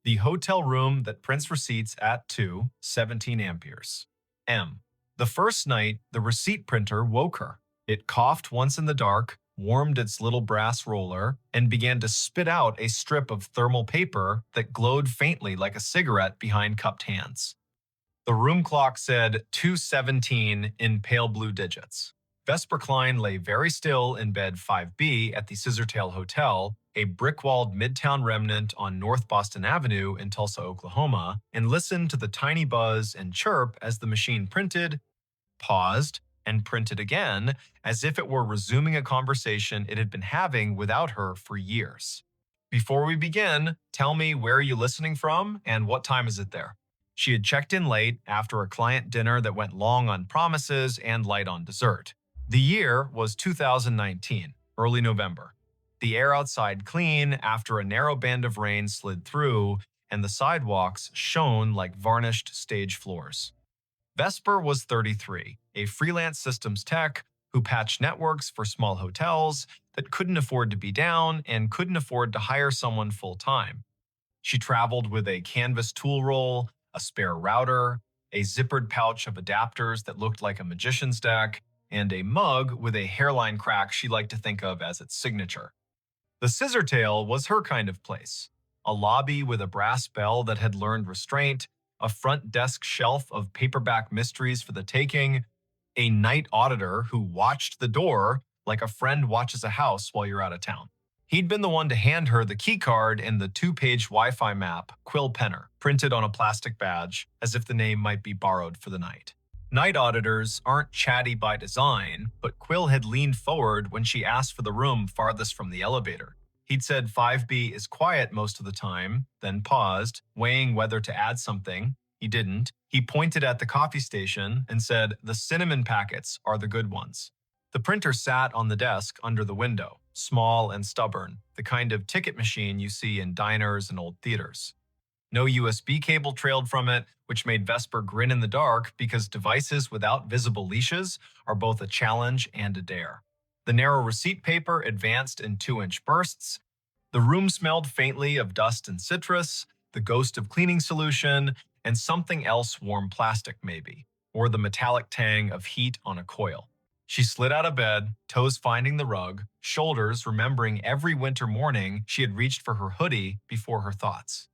The hotel room that prints receipts at 17 amperes. M. The first night, the receipt printer woke her. It coughed once in the dark, warmed its little brass roller, and began to spit out a strip of thermal paper that glowed faintly like a cigarette behind cupped hands. The room clock said 2:17 in pale blue digits. Vesper Klein lay very still in bed 5B at the Scissortail Hotel, a brick-walled midtown remnant on North Boston Avenue in Tulsa, Oklahoma, and listened to the tiny buzz and chirp as the machine printed, paused, and printed again, as if it were resuming a conversation it had been having without her for years. Before we begin, tell me where are you listening from and what time is it there? She had checked in late after a client dinner that went long on promises and light on dessert. The year was 2019, early November. The air outside clean after a narrow band of rain slid through, and the sidewalks shone like varnished stage floors. Vesper was 33, a freelance systems tech who patched networks for small hotels that couldn't afford to be down and couldn't afford to hire someone full-time. She traveled with a canvas tool roll, a spare router, a zippered pouch of adapters that looked like a magician's deck, and a mug with a hairline crack she liked to think of as its signature. The Scissortail was her kind of place. A lobby with a brass bell that had learned restraint, a front desk shelf of paperback mysteries for the taking, a night auditor who watched the door like a friend watches a house while you're out of town. He'd been the one to hand her the key card and the 2-page Wi-Fi map, Quill Penner, printed on a plastic badge, as if the name might be borrowed for the night. Night auditors aren't chatty by design, but Quill had leaned forward when she asked for the room farthest from the elevator. He'd said 5B is quiet most of the time, then paused, weighing whether to add something. He didn't. He pointed at the coffee station and said, "The cinnamon packets are the good ones." The printer sat on the desk under the window, small and stubborn, the kind of ticket machine you see in diners and old theaters. No USB cable trailed from it, which made Vesper grin in the dark because devices without visible leashes are both a challenge and a dare. The narrow receipt paper advanced in 2-inch bursts. The room smelled faintly of dust and citrus, the ghost of cleaning solution, and something else warm plastic maybe, or the metallic tang of heat on a coil. She slid out of bed, toes finding the rug, shoulders remembering every winter morning she had reached for her hoodie before her thoughts.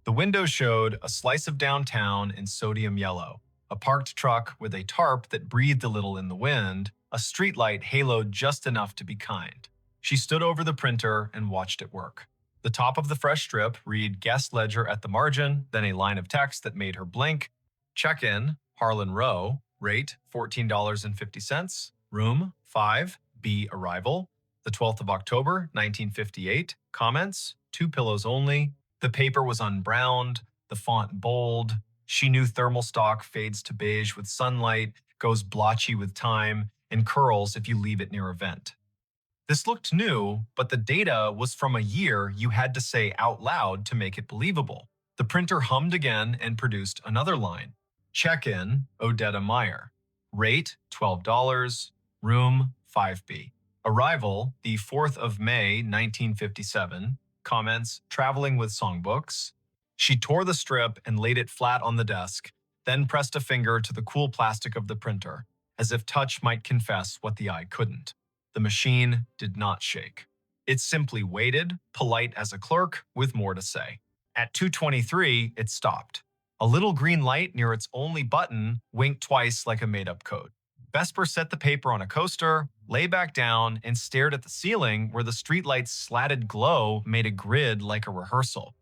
The window showed a slice of downtown in sodium yellow, a parked truck with a tarp that breathed a little in the wind, a streetlight haloed just enough to be kind. She stood over the printer and watched it work. The top of the fresh strip read guest ledger at the margin, then a line of text that made her blink. Check-in, Harlan Row, rate $14.50, room 5B arrival, the 12th of October, 1958, comments, 2 pillows only. The paper was unbrowned, the font bold. She knew thermal stock fades to beige with sunlight, goes blotchy with time, and curls if you leave it near a vent. This looked new, but the data was from a year you had to say out loud to make it believable. The printer hummed again and produced another line. Check-in, Odetta Meyer. Rate, $12. Room, 5B. Arrival, the 4th of May, 1957. Comments, traveling with songbooks. She tore the strip and laid it flat on the desk, then pressed a finger to the cool plastic of the printer, as if touch might confess what the eye couldn't. The machine did not shake. It simply waited, polite as a clerk, with more to say. At 2:23, it stopped. A little green light near its only button winked twice like a made-up code. Vesper set the paper on a coaster, lay back down, and stared at the ceiling where the streetlight's slatted glow made a grid like a rehearsal.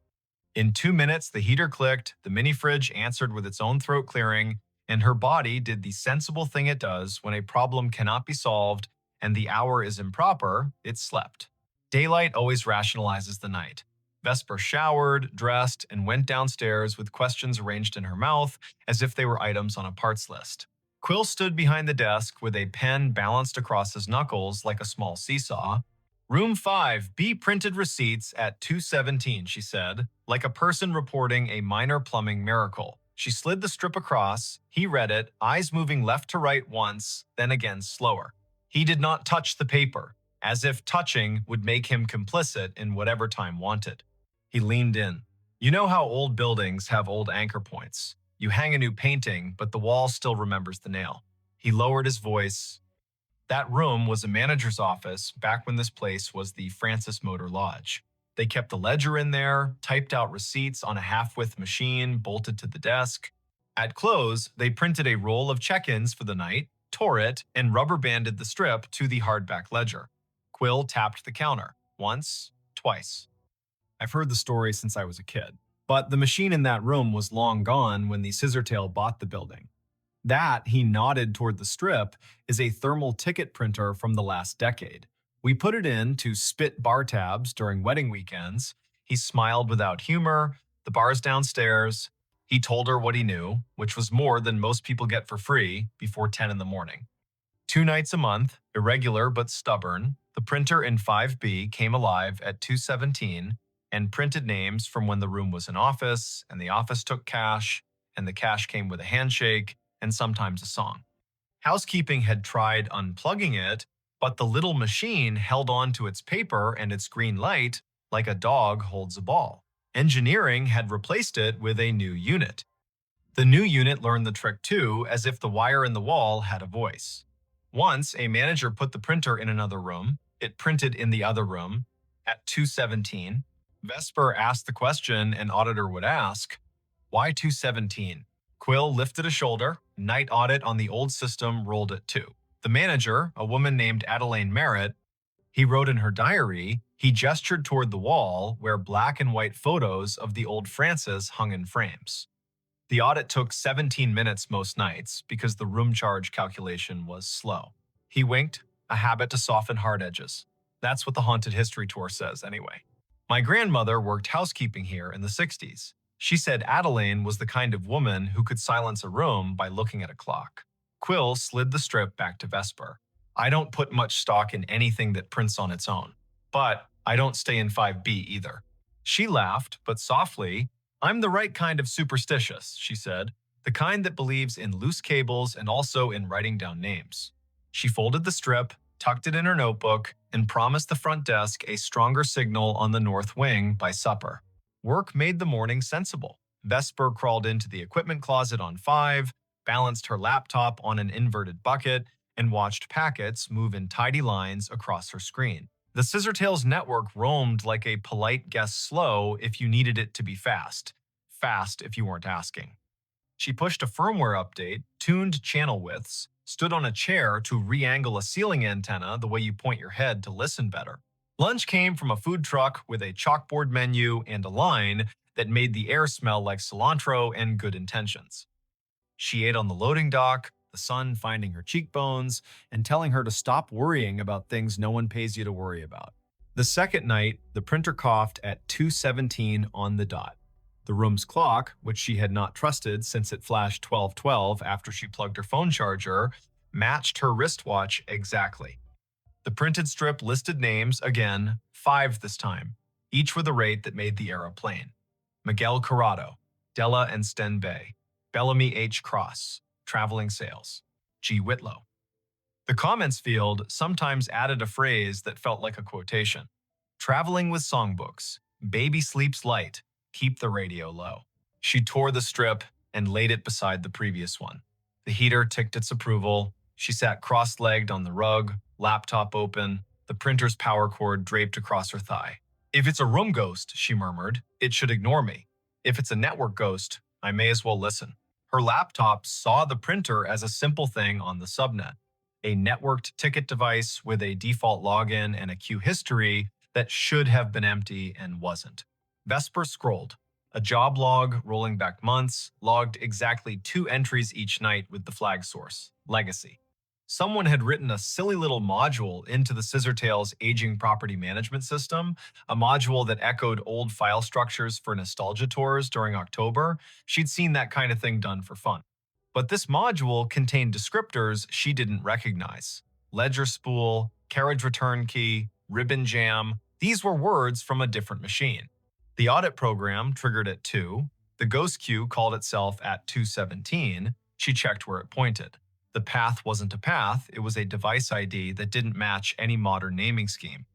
In 2 minutes, the heater clicked, the mini-fridge answered with its own throat clearing, and her body did the sensible thing it does when a problem cannot be solved and the hour is improper, it slept. Daylight always rationalizes the night. Vesper showered, dressed, and went downstairs with questions arranged in her mouth as if they were items on a parts list. Quill stood behind the desk with a pen balanced across his knuckles like a small seesaw. Room 5B printed receipts at 2:17, she said, like a person reporting a minor plumbing miracle. She slid the strip across. He read it, eyes moving left to right once, then again slower. He did not touch the paper, as if touching would make him complicit in whatever time wanted. He leaned in. You know how old buildings have old anchor points. You hang a new painting, but the wall still remembers the nail. He lowered his voice. That room was a manager's office back when this place was the Francis Motor Lodge. They kept the ledger in there, typed out receipts on a half-width machine bolted to the desk. At close, they printed a roll of check-ins for the night, tore it, and rubber banded the strip to the hardback ledger. Quill tapped the counter. Once, twice. I've heard the story since I was a kid, but the machine in that room was long gone when the Scissortail bought the building. That, he nodded toward the strip, is a thermal ticket printer from the last decade. We put it in to spit bar tabs during wedding weekends. He smiled without humor. The bar's downstairs. He told her what he knew, which was more than most people get for free before 10 in the morning. 2 nights a month, irregular but stubborn, the printer in 5B came alive at 2:17 and printed names from when the room was an office, and the office took cash, and the cash came with a handshake, and sometimes a song. Housekeeping had tried unplugging it, but the little machine held on to its paper and its green light like a dog holds a ball. Engineering had replaced it with a new unit. The new unit learned the trick too, as if the wire in the wall had a voice. Once, a manager put the printer in another room. It printed in the other room. At 2:17, Vesper asked the question an auditor would ask, "Why 2:17?" Quill lifted a shoulder. Night audit on the old system rolled at 2. The manager, a woman named Adelaine Merritt, he wrote in her diary, he gestured toward the wall where black and white photos of the old Francis hung in frames. The audit took 17 minutes most nights because the room charge calculation was slow. He winked, a habit to soften hard edges. That's what the Haunted History Tour says anyway. My grandmother worked housekeeping here in the 60s. She said Adelaine was the kind of woman who could silence a room by looking at a clock. Quill slid the strip back to Vesper. I don't put much stock in anything that prints on its own. But I don't stay in 5B either. She laughed, but softly. I'm the right kind of superstitious, she said. The kind that believes in loose cables and also in writing down names. She folded the strip, tucked it in her notebook, and promised the front desk a stronger signal on the north wing by supper. Work made the morning sensible. Vesper crawled into the equipment closet on 5, balanced her laptop on an inverted bucket, and watched packets move in tidy lines across her screen. The Scissortails network roamed like a polite guest slow if you needed it to be fast. Fast if you weren't asking. She pushed a firmware update, tuned channel widths, stood on a chair to re-angle a ceiling antenna the way you point your head to listen better. Lunch came from a food truck with a chalkboard menu and a line that made the air smell like cilantro and good intentions. She ate on the loading dock, the sun finding her cheekbones and telling her to stop worrying about things no one pays you to worry about. The second night, the printer coughed at 2:17 on the dot. The room's clock, which she had not trusted since it flashed 12:12 after she plugged her phone charger, matched her wristwatch exactly. The printed strip listed names, again, 5 this time, each with a rate that made the era plain. Miguel Corrado, Della and Sten Bay, Bellamy H. Cross, Traveling Sales, G. Whitlow. The comments field sometimes added a phrase that felt like a quotation. Traveling with songbooks, baby sleeps light, keep the radio low. She tore the strip and laid it beside the previous one. The heater ticked its approval. She sat cross-legged on the rug, laptop open, the printer's power cord draped across her thigh. If it's a room ghost, she murmured, it should ignore me. If it's a network ghost, I may as well listen. Her laptop saw the printer as a simple thing on the subnet, a networked ticket device with a default login and a queue history that should have been empty and wasn't. Vesper scrolled. A job log rolling back months logged exactly 2 entries each night with the flag source, Legacy. Someone had written a silly little module into the Scissortails aging property management system, a module that echoed old file structures for nostalgia tours during October. She'd seen that kind of thing done for fun. But this module contained descriptors she didn't recognize. Ledger spool, carriage return key, ribbon jam. These were words from a different machine. The audit program triggered at 2. The ghost queue called itself at 2:17. She checked where it pointed. The path wasn't a path, it was a device ID that didn't match any modern naming scheme.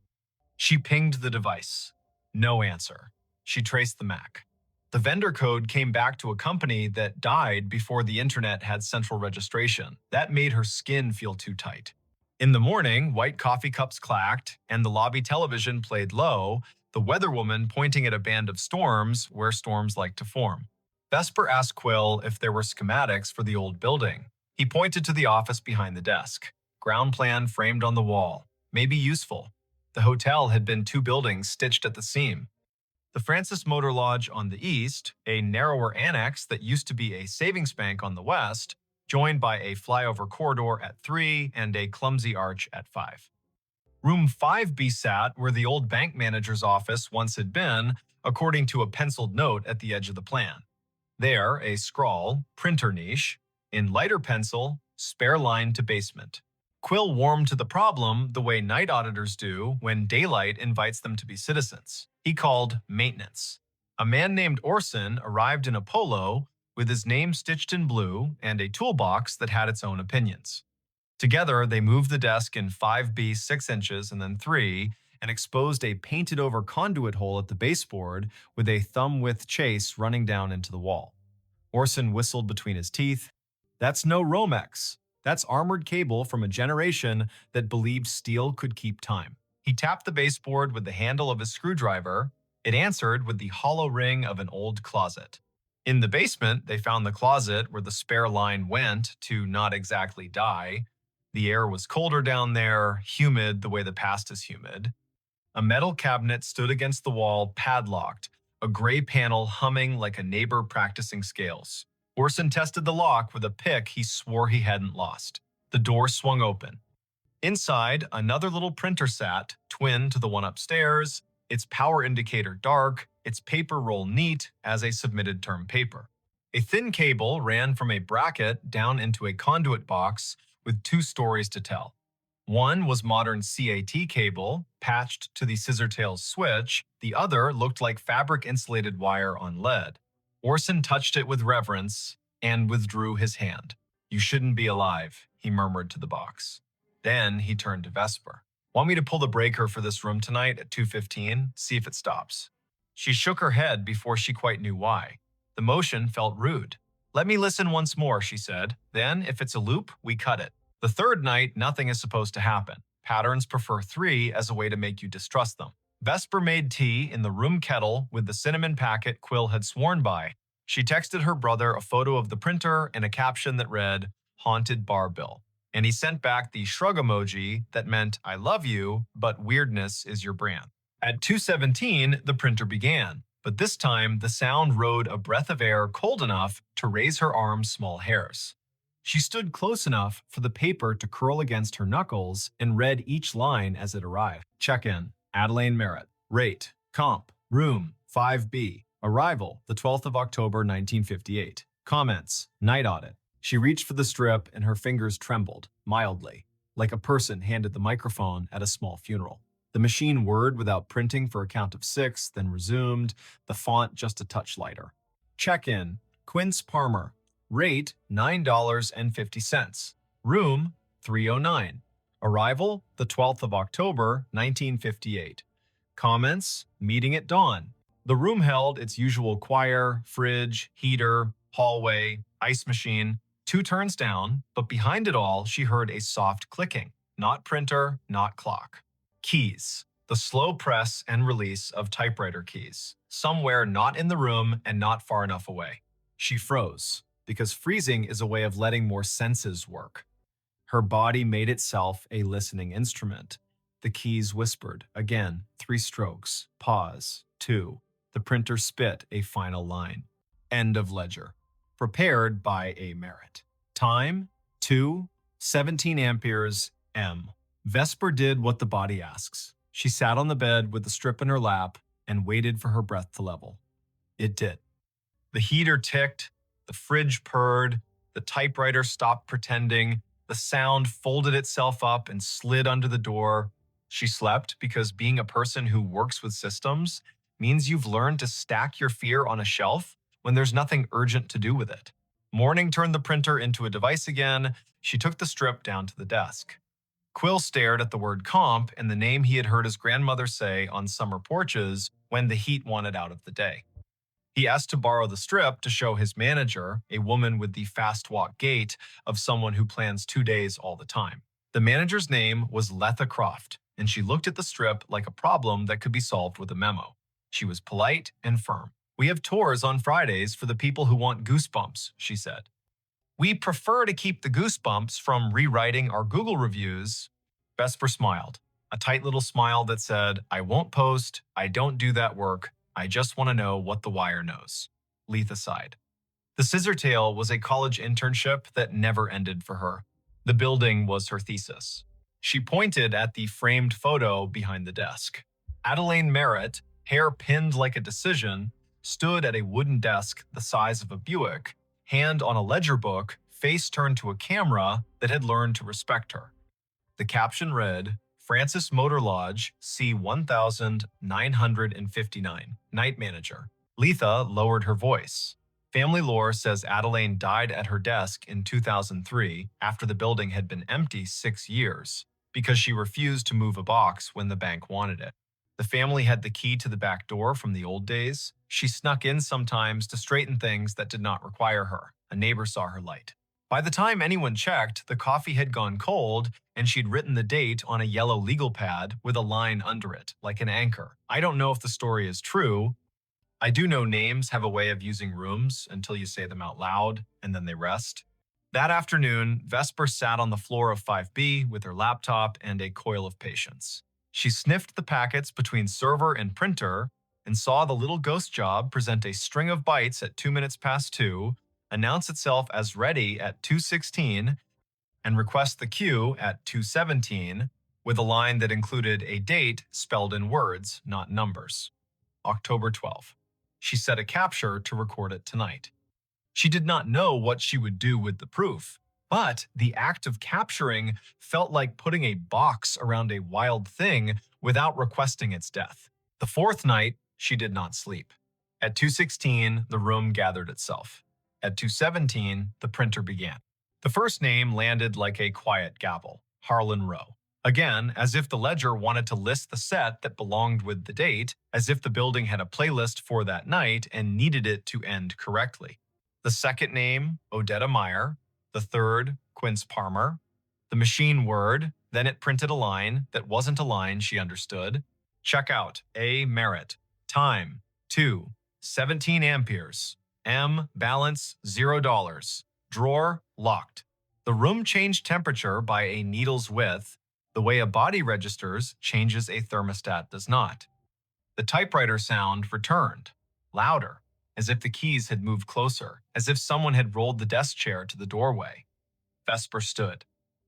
She pinged the device. No answer. She traced the MAC. The vendor code came back to a company that died before the internet had central registration. That made her skin feel too tight. In the morning, white coffee cups clacked, and the lobby television played low, the weather woman pointing at a band of storms where storms like to form. Vesper asked Quill if there were schematics for the old building. He pointed to the office behind the desk. Ground plan framed on the wall. Maybe useful. The hotel had been two buildings stitched at the seam. The Francis Motor Lodge on the east, a narrower annex that used to be a savings bank on the west, joined by a flyover corridor at 3 and a clumsy arch at 5. Room 5B sat where the old bank manager's office once had been, according to a penciled note at the edge of the plan. There, a scrawl, printer niche, in lighter pencil, spare line to basement. Quill warmed to the problem the way night auditors do when daylight invites them to be citizens. He called maintenance. A man named Orson arrived in a polo with his name stitched in blue and a toolbox that had its own opinions. Together, they moved the desk in 5B 6 inches and then 3 and exposed a painted-over conduit hole at the baseboard with a thumb-width chase running down into the wall. Orson whistled between his teeth. That's no Romex. That's armored cable from a generation that believed steel could keep time. He tapped the baseboard with the handle of his screwdriver. It answered with the hollow ring of an old closet. In the basement, they found the closet where the spare line went to not exactly die. The air was colder down there, humid the way the past is humid. A metal cabinet stood against the wall, padlocked, a gray panel humming like a neighbor practicing scales. Orson tested the lock with a pick he swore he hadn't lost. The door swung open. Inside, another little printer sat, twin to the one upstairs, its power indicator dark, its paper roll neat as a submitted term paper. A thin cable ran from a bracket down into a conduit box with 2 stories to tell. One was modern CAT cable, patched to the scissor-tails switch. The other looked like fabric-insulated wire on lead. Orson touched it with reverence and withdrew his hand. You shouldn't be alive, he murmured to the box. Then he turned to Vesper. Want me to pull the breaker for this room tonight at 2:15? See if it stops. She shook her head before she quite knew why. The motion felt rude. Let me listen once more, she said. Then, if it's a loop, we cut it. The third night, nothing is supposed to happen. Patterns prefer 3 as a way to make you distrust them. Vesper made tea in the room kettle with the cinnamon packet Quill had sworn by. She texted her brother a photo of the printer and a caption that read, Haunted Bar Bill. And he sent back the shrug emoji that meant, I love you, but weirdness is your brand. At 2:17, the printer began, but this time the sound rode a breath of air cold enough to raise her arm's small hairs. She stood close enough for the paper to curl against her knuckles and read each line as it arrived. Check-in. Adelaine Merritt. Rate. Comp. Room. 5B. Arrival. The 12th of October, 1958. Comments. Night audit. She reached for the strip and her fingers trembled, mildly, like a person handed the microphone at a small funeral. The machine whirred without printing for a count of 6, then resumed, the font just a touch lighter. Check-in. Quince Palmer. Rate $9.50. Room 309. Arrival the 12th of October, 1958. Comments, meeting at dawn. The room held its usual choir, fridge, heater, hallway, ice machine, 2 turns down, but behind it all she heard a soft clicking. Not printer, not clock. Keys. The slow press and release of typewriter keys. Somewhere not in the room and not far enough away. She froze, because freezing is a way of letting more senses work. Her body made itself a listening instrument. The keys whispered. Again, 3 strokes. Pause. 2. The printer spit a final line. End of ledger. Prepared by A. Merritt. Time, 2:17 amperes, M. Vesper did what the body asks. She sat on the bed with the strip in her lap and waited for her breath to level. It did. The heater ticked, the fridge purred, the typewriter stopped pretending, the sound folded itself up and slid under the door. She slept because being a person who works with systems means you've learned to stack your fear on a shelf when there's nothing urgent to do with it. Morning turned the printer into a device again. She took the strip down to the desk. Quill stared at the word comp and the name he had heard his grandmother say on summer porches when the heat wanted out of the day. He asked to borrow the strip to show his manager, a woman with the fast walk gait of someone who plans 2 days all the time. The manager's name was Letha Croft, and she looked at the strip like a problem that could be solved with a memo. She was polite and firm. "We have tours on Fridays for the people who want goosebumps," she said. "We prefer to keep the goosebumps from rewriting our Google reviews." Vesper smiled, a tight little smile that said, "I won't post, I don't do that work, I just want to know what the wire knows." Letha sighed. The Scissortail was a college internship that never ended for her. The building was her thesis. She pointed at the framed photo behind the desk. Adelaine Merritt, hair pinned like a decision, stood at a wooden desk the size of a Buick, hand on a ledger book, face turned to a camera that had learned to respect her. The caption read, "Francis Motor Lodge, C1959, Night Manager." Letha lowered her voice. Family lore says Adelaine died at her desk in 2003 after the building had been empty 6 years because she refused to move a box when the bank wanted it. The family had the key to the back door from the old days. She snuck in sometimes to straighten things that did not require her. A neighbor saw her light. By the time anyone checked, the coffee had gone cold and she'd written the date on a yellow legal pad with a line under it, like an anchor. I don't know if the story is true. I do know names have a way of using rooms until you say them out loud and then they rest. That afternoon, Vesper sat on the floor of 5B with her laptop and a coil of patience. She sniffed the packets between server and printer and saw the little ghost job present a string of bytes at 2 minutes past 2, announce itself as ready at 2:16, and request the queue at 2:17 with a line that included a date spelled in words, not numbers. October 12. She set a capture to record it tonight. She did not know what she would do with the proof, but the act of capturing felt like putting a box around a wild thing without requesting its death. The fourth night, she did not sleep. At 2:16, the room gathered itself. At 2:17, the printer began. The first name landed like a quiet gavel, Harlan Rowe. Again, as if the ledger wanted to list the set that belonged with the date, as if the building had a playlist for that night and needed it to end correctly. The second name, Odetta Meyer. The third, Quince Palmer. The machine word, then it printed a line that wasn't a line she understood. Checkout, A. Merritt. Time, 2:17 amperes. M. Balance, $0. Drawer, locked. The room changed temperature by a needle's width. The way a body registers changes a thermostat does not. The typewriter sound returned, louder, as if the keys had moved closer, as if someone had rolled the desk chair to the doorway. Vesper stood.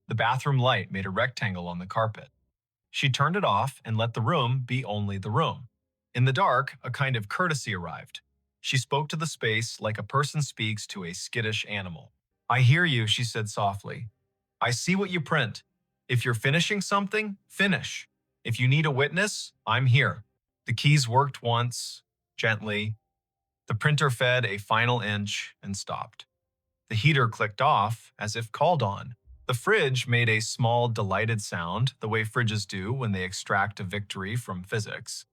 The bathroom light made a rectangle on the carpet. She turned it off and let the room be only the room. In the dark, a kind of courtesy arrived. She spoke to the space like a person speaks to a skittish animal. "I hear you," she said softly. "I see what you print. If you're finishing something, finish. If you need a witness, I'm here." The keys worked once, gently. The printer fed a final inch and stopped. The heater clicked off, as if called on. The fridge made a small, delighted sound, the way fridges do when they extract a victory from physics.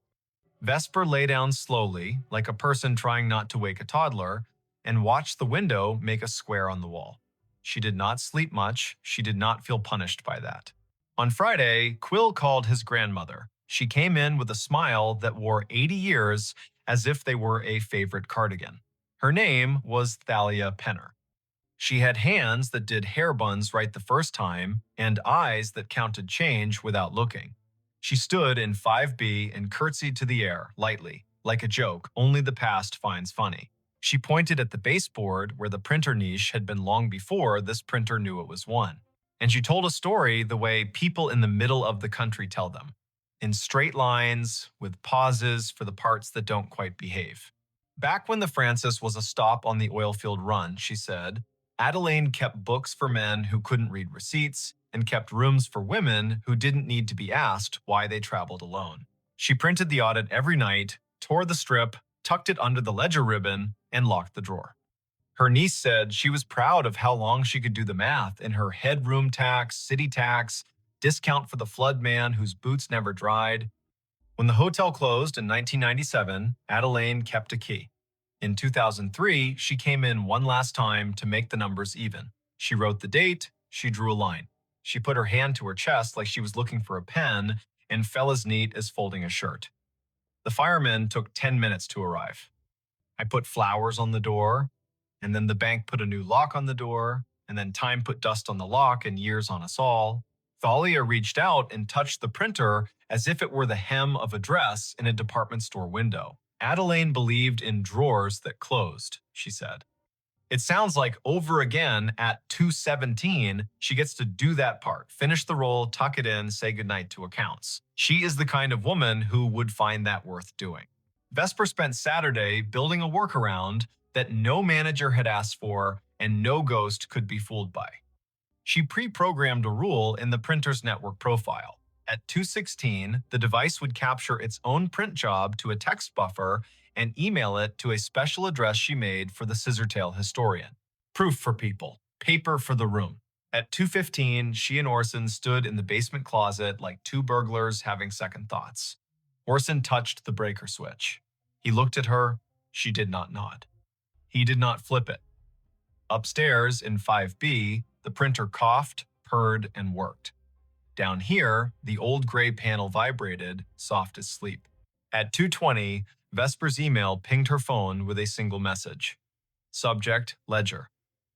Vesper lay down slowly, like a person trying not to wake a toddler, and watched the window make a square on the wall. She did not sleep much. She did not feel punished by that. On Friday, Quill called his grandmother. She came in with a smile that wore 80 years as if they were a favorite cardigan. Her name was Thalia Penner. She had hands that did hair buns right the first time and eyes that counted change without looking. She stood in 5B and curtsied to the air, lightly, like a joke only the past finds funny. She pointed at the baseboard where the printer niche had been long before this printer knew it was one. And she told a story the way people in the middle of the country tell them, in straight lines, with pauses for the parts that don't quite behave. Back when the Francis was a stop on the oilfield run, she said, Adelaine kept books for men who couldn't read receipts and kept rooms for women who didn't need to be asked why they traveled alone. She printed the audit every night, tore the strip, tucked it under the ledger ribbon, and locked the drawer. Her niece said she was proud of how long she could do the math in her headroom tax, city tax, discount for the flood man whose boots never dried. When the hotel closed in 1997, Adelaine kept a key. In 2003, she came in one last time to make the numbers even. She wrote the date, she drew a line. She put her hand to her chest like she was looking for a pen and fell as neat as folding a shirt. The firemen took 10 minutes to arrive. I put flowers on the door, and then the bank put a new lock on the door, and then time put dust on the lock and years on us all. Thalia reached out and touched the printer as if it were the hem of a dress in a department store window. Adelaine believed in drawers that closed, she said. It sounds like over again at 2:17, she gets to do that part, finish the roll, tuck it in, say goodnight to accounts. She is the kind of woman who would find that worth doing. Vesper spent Saturday building a workaround that no manager had asked for and no ghost could be fooled by. She pre-programmed a rule in the printer's network profile. At 2:16, the device would capture its own print job to a text buffer and email it to a special address she made for the Scissortail historian. Proof for people, paper for the room. At 2:15, she and Orson stood in the basement closet like two burglars having second thoughts. Orson touched the breaker switch. He looked at her. She did not nod. He did not flip it. Upstairs in 5B, the printer coughed, purred, and worked. Down here, the old gray panel vibrated, soft as sleep. At 2:20, Vesper's email pinged her phone with a single message. Subject, ledger.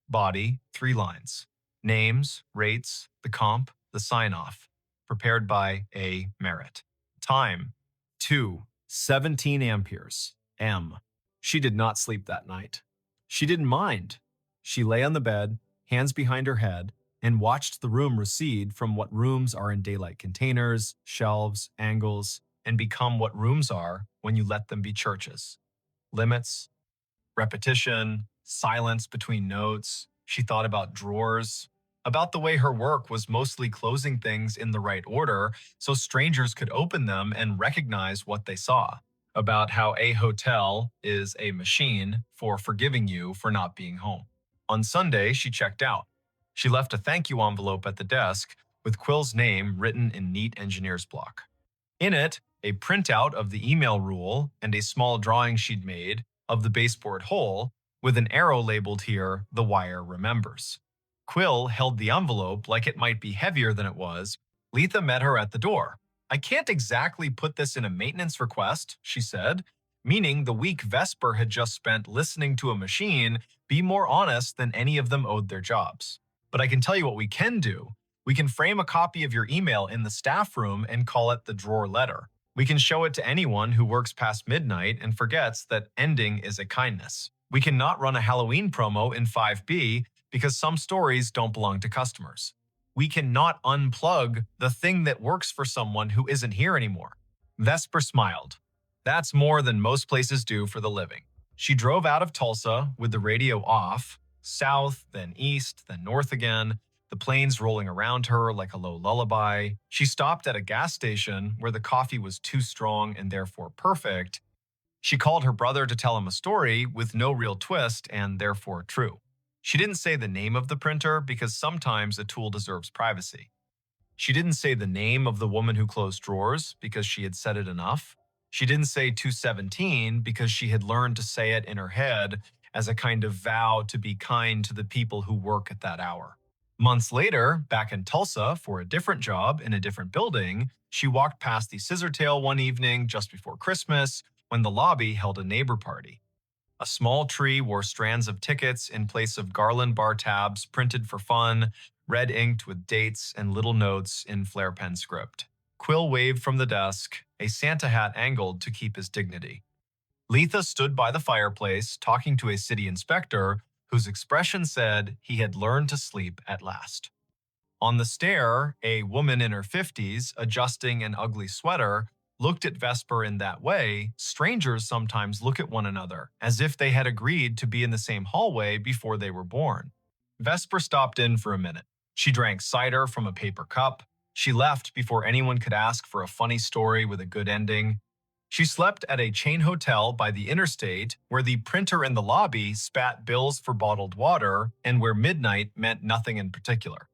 Body, 3 lines. Names, rates, the comp, the sign-off. Prepared by A. Merritt. Time, 2:17 amperes. M. She did not sleep that night. She didn't mind. She lay on the bed, hands behind her head, and watched the room recede from what rooms are in daylight containers, shelves, angles, and become what rooms are when you let them be churches. Limits, repetition, silence between notes. She thought about drawers, about the way her work was mostly closing things in the right order so strangers could open them and recognize what they saw, about how a hotel is a machine for forgiving you for not being home. On Sunday, she checked out. She left a thank you envelope at the desk with Quill's name written in neat engineer's block. In it, a printout of the email rule and a small drawing she'd made of the baseboard hole with an arrow labeled here, "The wire remembers." Quill held the envelope like it might be heavier than it was. Letha met her at the door. "I can't exactly put this in a maintenance request," she said, meaning the week Vesper had just spent listening to a machine be more honest than any of them owed their jobs. "But I can tell you what we can do. We can frame a copy of your email in the staff room and call it the drawer letter. We can show it to anyone who works past midnight and forgets that ending is a kindness. We cannot run a Halloween promo in 5B because some stories don't belong to customers. We cannot unplug the thing that works for someone who isn't here anymore." Vesper smiled. That's more than most places do for the living. She drove out of Tulsa with the radio off, south, then east, then north again, the planes rolling around her like a low lullaby. She stopped at a gas station where the coffee was too strong and therefore perfect. She called her brother to tell him a story with no real twist and therefore true. She didn't say the name of the printer because sometimes a tool deserves privacy. She didn't say the name of the woman who closed drawers because she had said it enough. She didn't say 2:17 because she had learned to say it in her head as a kind of vow to be kind to the people who work at that hour. Months later, back in Tulsa for a different job in a different building, she walked past the Scissortail one evening just before Christmas when the lobby held a neighbor party. A small tree wore strands of tickets in place of garland bar tabs printed for fun, red inked with dates and little notes in flare pen script. Quill waved from the desk, a Santa hat angled to keep his dignity. Letha stood by the fireplace talking to a city inspector whose expression said he had learned to sleep at last. On the stair, a woman in her 50s, adjusting an ugly sweater, looked at Vesper in that way strangers sometimes look at one another, as if they had agreed to be in the same hallway before they were born. Vesper stopped in for a minute. She drank cider from a paper cup. She left before anyone could ask for a funny story with a good ending. She slept at a chain hotel by the interstate where the printer in the lobby spat bills for bottled water and where midnight meant nothing in particular.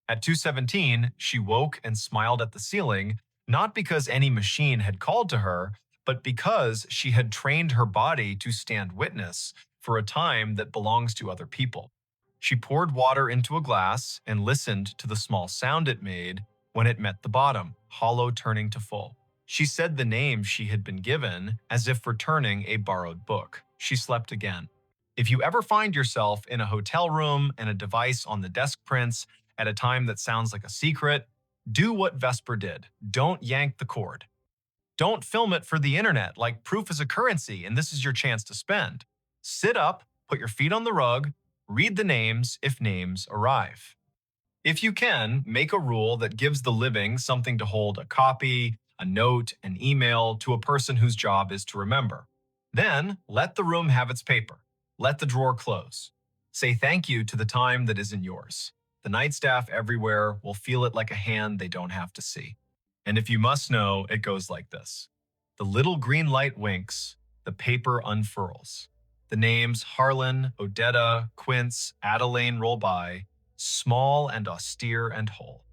At 2:17, she woke and smiled at the ceiling, not because any machine had called to her, but because she had trained her body to stand witness for a time that belongs to other people. She poured water into a glass and listened to the small sound it made when it met the bottom, hollow turning to full. She said the name she had been given as if returning a borrowed book. She slept again. If you ever find yourself in a hotel room and a device on the desk prints at a time that sounds like a secret, do what Vesper did. Don't yank the cord. Don't film it for the internet like proof is a currency and this is your chance to spend. Sit up, put your feet on the rug, read the names if names arrive. If you can, make a rule that gives the living something to hold a copy, a note, an email to a person whose job is to remember. Then, let the room have its paper. Let the drawer close. Say thank you to the time that isn't yours. The night staff everywhere will feel it like a hand they don't have to see. And if you must know, it goes like this. The little green light winks, the paper unfurls. The names Harlan, Odetta, Quince, Adelaine roll by, small and austere and whole.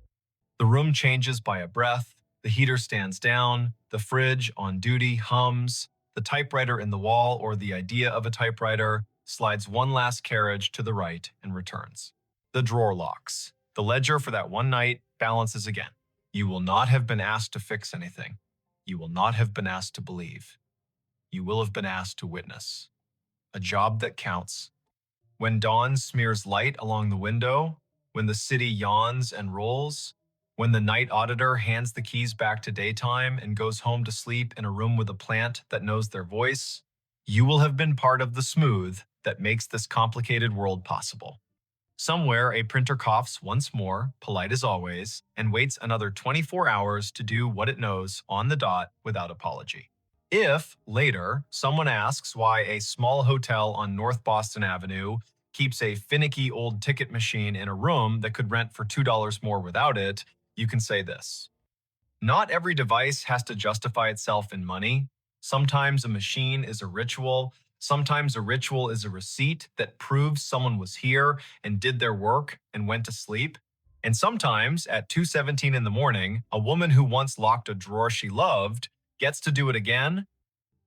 The room changes by a breath, the heater stands down, the fridge on duty hums, the typewriter in the wall or the idea of a typewriter slides one last carriage to the right and returns. The drawer locks. The ledger for that one night balances again. You will not have been asked to fix anything. You will not have been asked to believe. You will have been asked to witness. A job that counts. When dawn smears light along the window, when the city yawns and rolls, when the night auditor hands the keys back to daytime and goes home to sleep in a room with a plant that knows their voice, you will have been part of the smooth that makes this complicated world possible. Somewhere, a printer coughs once more, polite as always, and waits another 24 hours to do what it knows on the dot without apology. If, later, someone asks why a small hotel on North Boston Avenue keeps a finicky old ticket machine in a room that could rent for $2 more without it, you can say this. Not every device has to justify itself in money. Sometimes a machine is a ritual. Sometimes a ritual is a receipt that proves someone was here and did their work and went to sleep. And sometimes, at 2:17 in the morning, a woman who once locked a drawer she loved gets to do it again,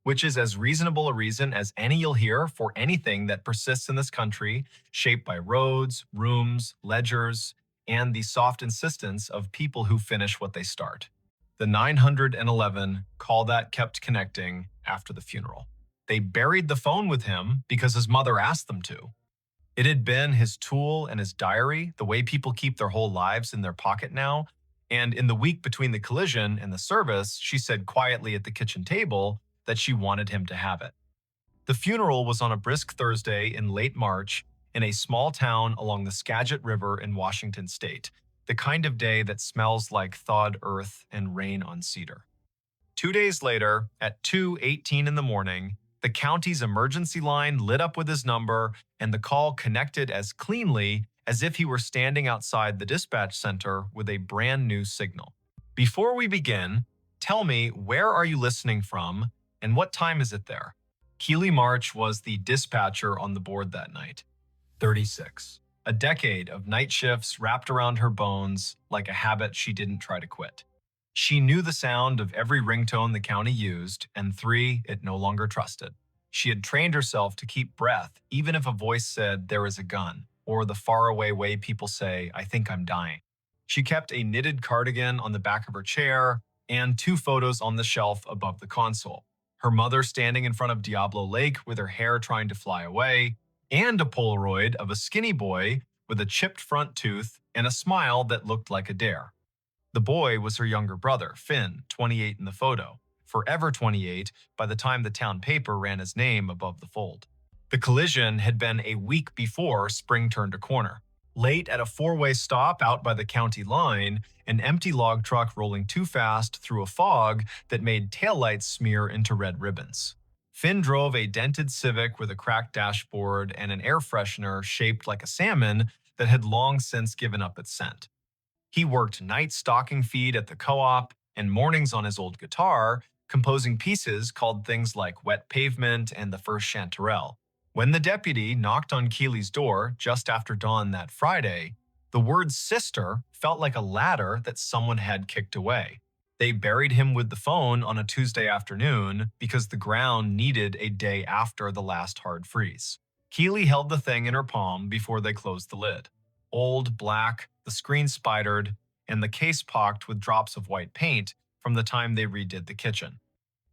which is as reasonable a reason as any you'll hear for anything that persists in this country, shaped by roads, rooms, ledgers, and the soft insistence of people who finish what they start. The 911 call that kept connecting after the funeral. They buried the phone with him because his mother asked them to. It had been his tool and his diary, the way people keep their whole lives in their pocket now. And in the week between the collision and the service, she said quietly at the kitchen table that she wanted him to have it. The funeral was on a brisk Thursday in late March in a small town along the Skagit River in Washington state, the kind of day that smells like thawed earth and rain on cedar. 2 days later, at 2:18 in the morning, the county's emergency line lit up with his number and the call connected as cleanly as if he were standing outside the dispatch center with a brand new signal. Before we begin, tell me, where are you listening from and what time is it there? Keely March was the dispatcher on the board that night. 36. A decade of night shifts wrapped around her bones like a habit she didn't try to quit. She knew the sound of every ringtone the county used, and 3 it no longer trusted. She had trained herself to keep breath even if a voice said, "There is a gun," or the faraway way people say, "I think I'm dying." She kept a knitted cardigan on the back of her chair and 2 photos on the shelf above the console. Her mother standing in front of Diablo Lake with her hair trying to fly away, and a Polaroid of a skinny boy with a chipped front tooth and a smile that looked like a dare. The boy was her younger brother, Finn, 28 in the photo, forever 28 by the time the town paper ran his name above the fold. The collision had been a week before spring turned a corner. Late at a 4-way stop out by the county line, an empty log truck rolling too fast through a fog that made taillights smear into red ribbons. Finn drove a dented Civic with a cracked dashboard and an air freshener shaped like a salmon that had long since given up its scent. He worked night stocking feed at the co-op and mornings on his old guitar, composing pieces called things like Wet Pavement and The First Chanterelle. When the deputy knocked on Keely's door just after dawn that Friday, the word sister felt like a ladder that someone had kicked away. They buried him with the phone on a Tuesday afternoon because the ground needed a day after the last hard freeze. Keely held the thing in her palm before they closed the lid. Old, black, the screen spidered, and the case pocked with drops of white paint from the time they redid the kitchen.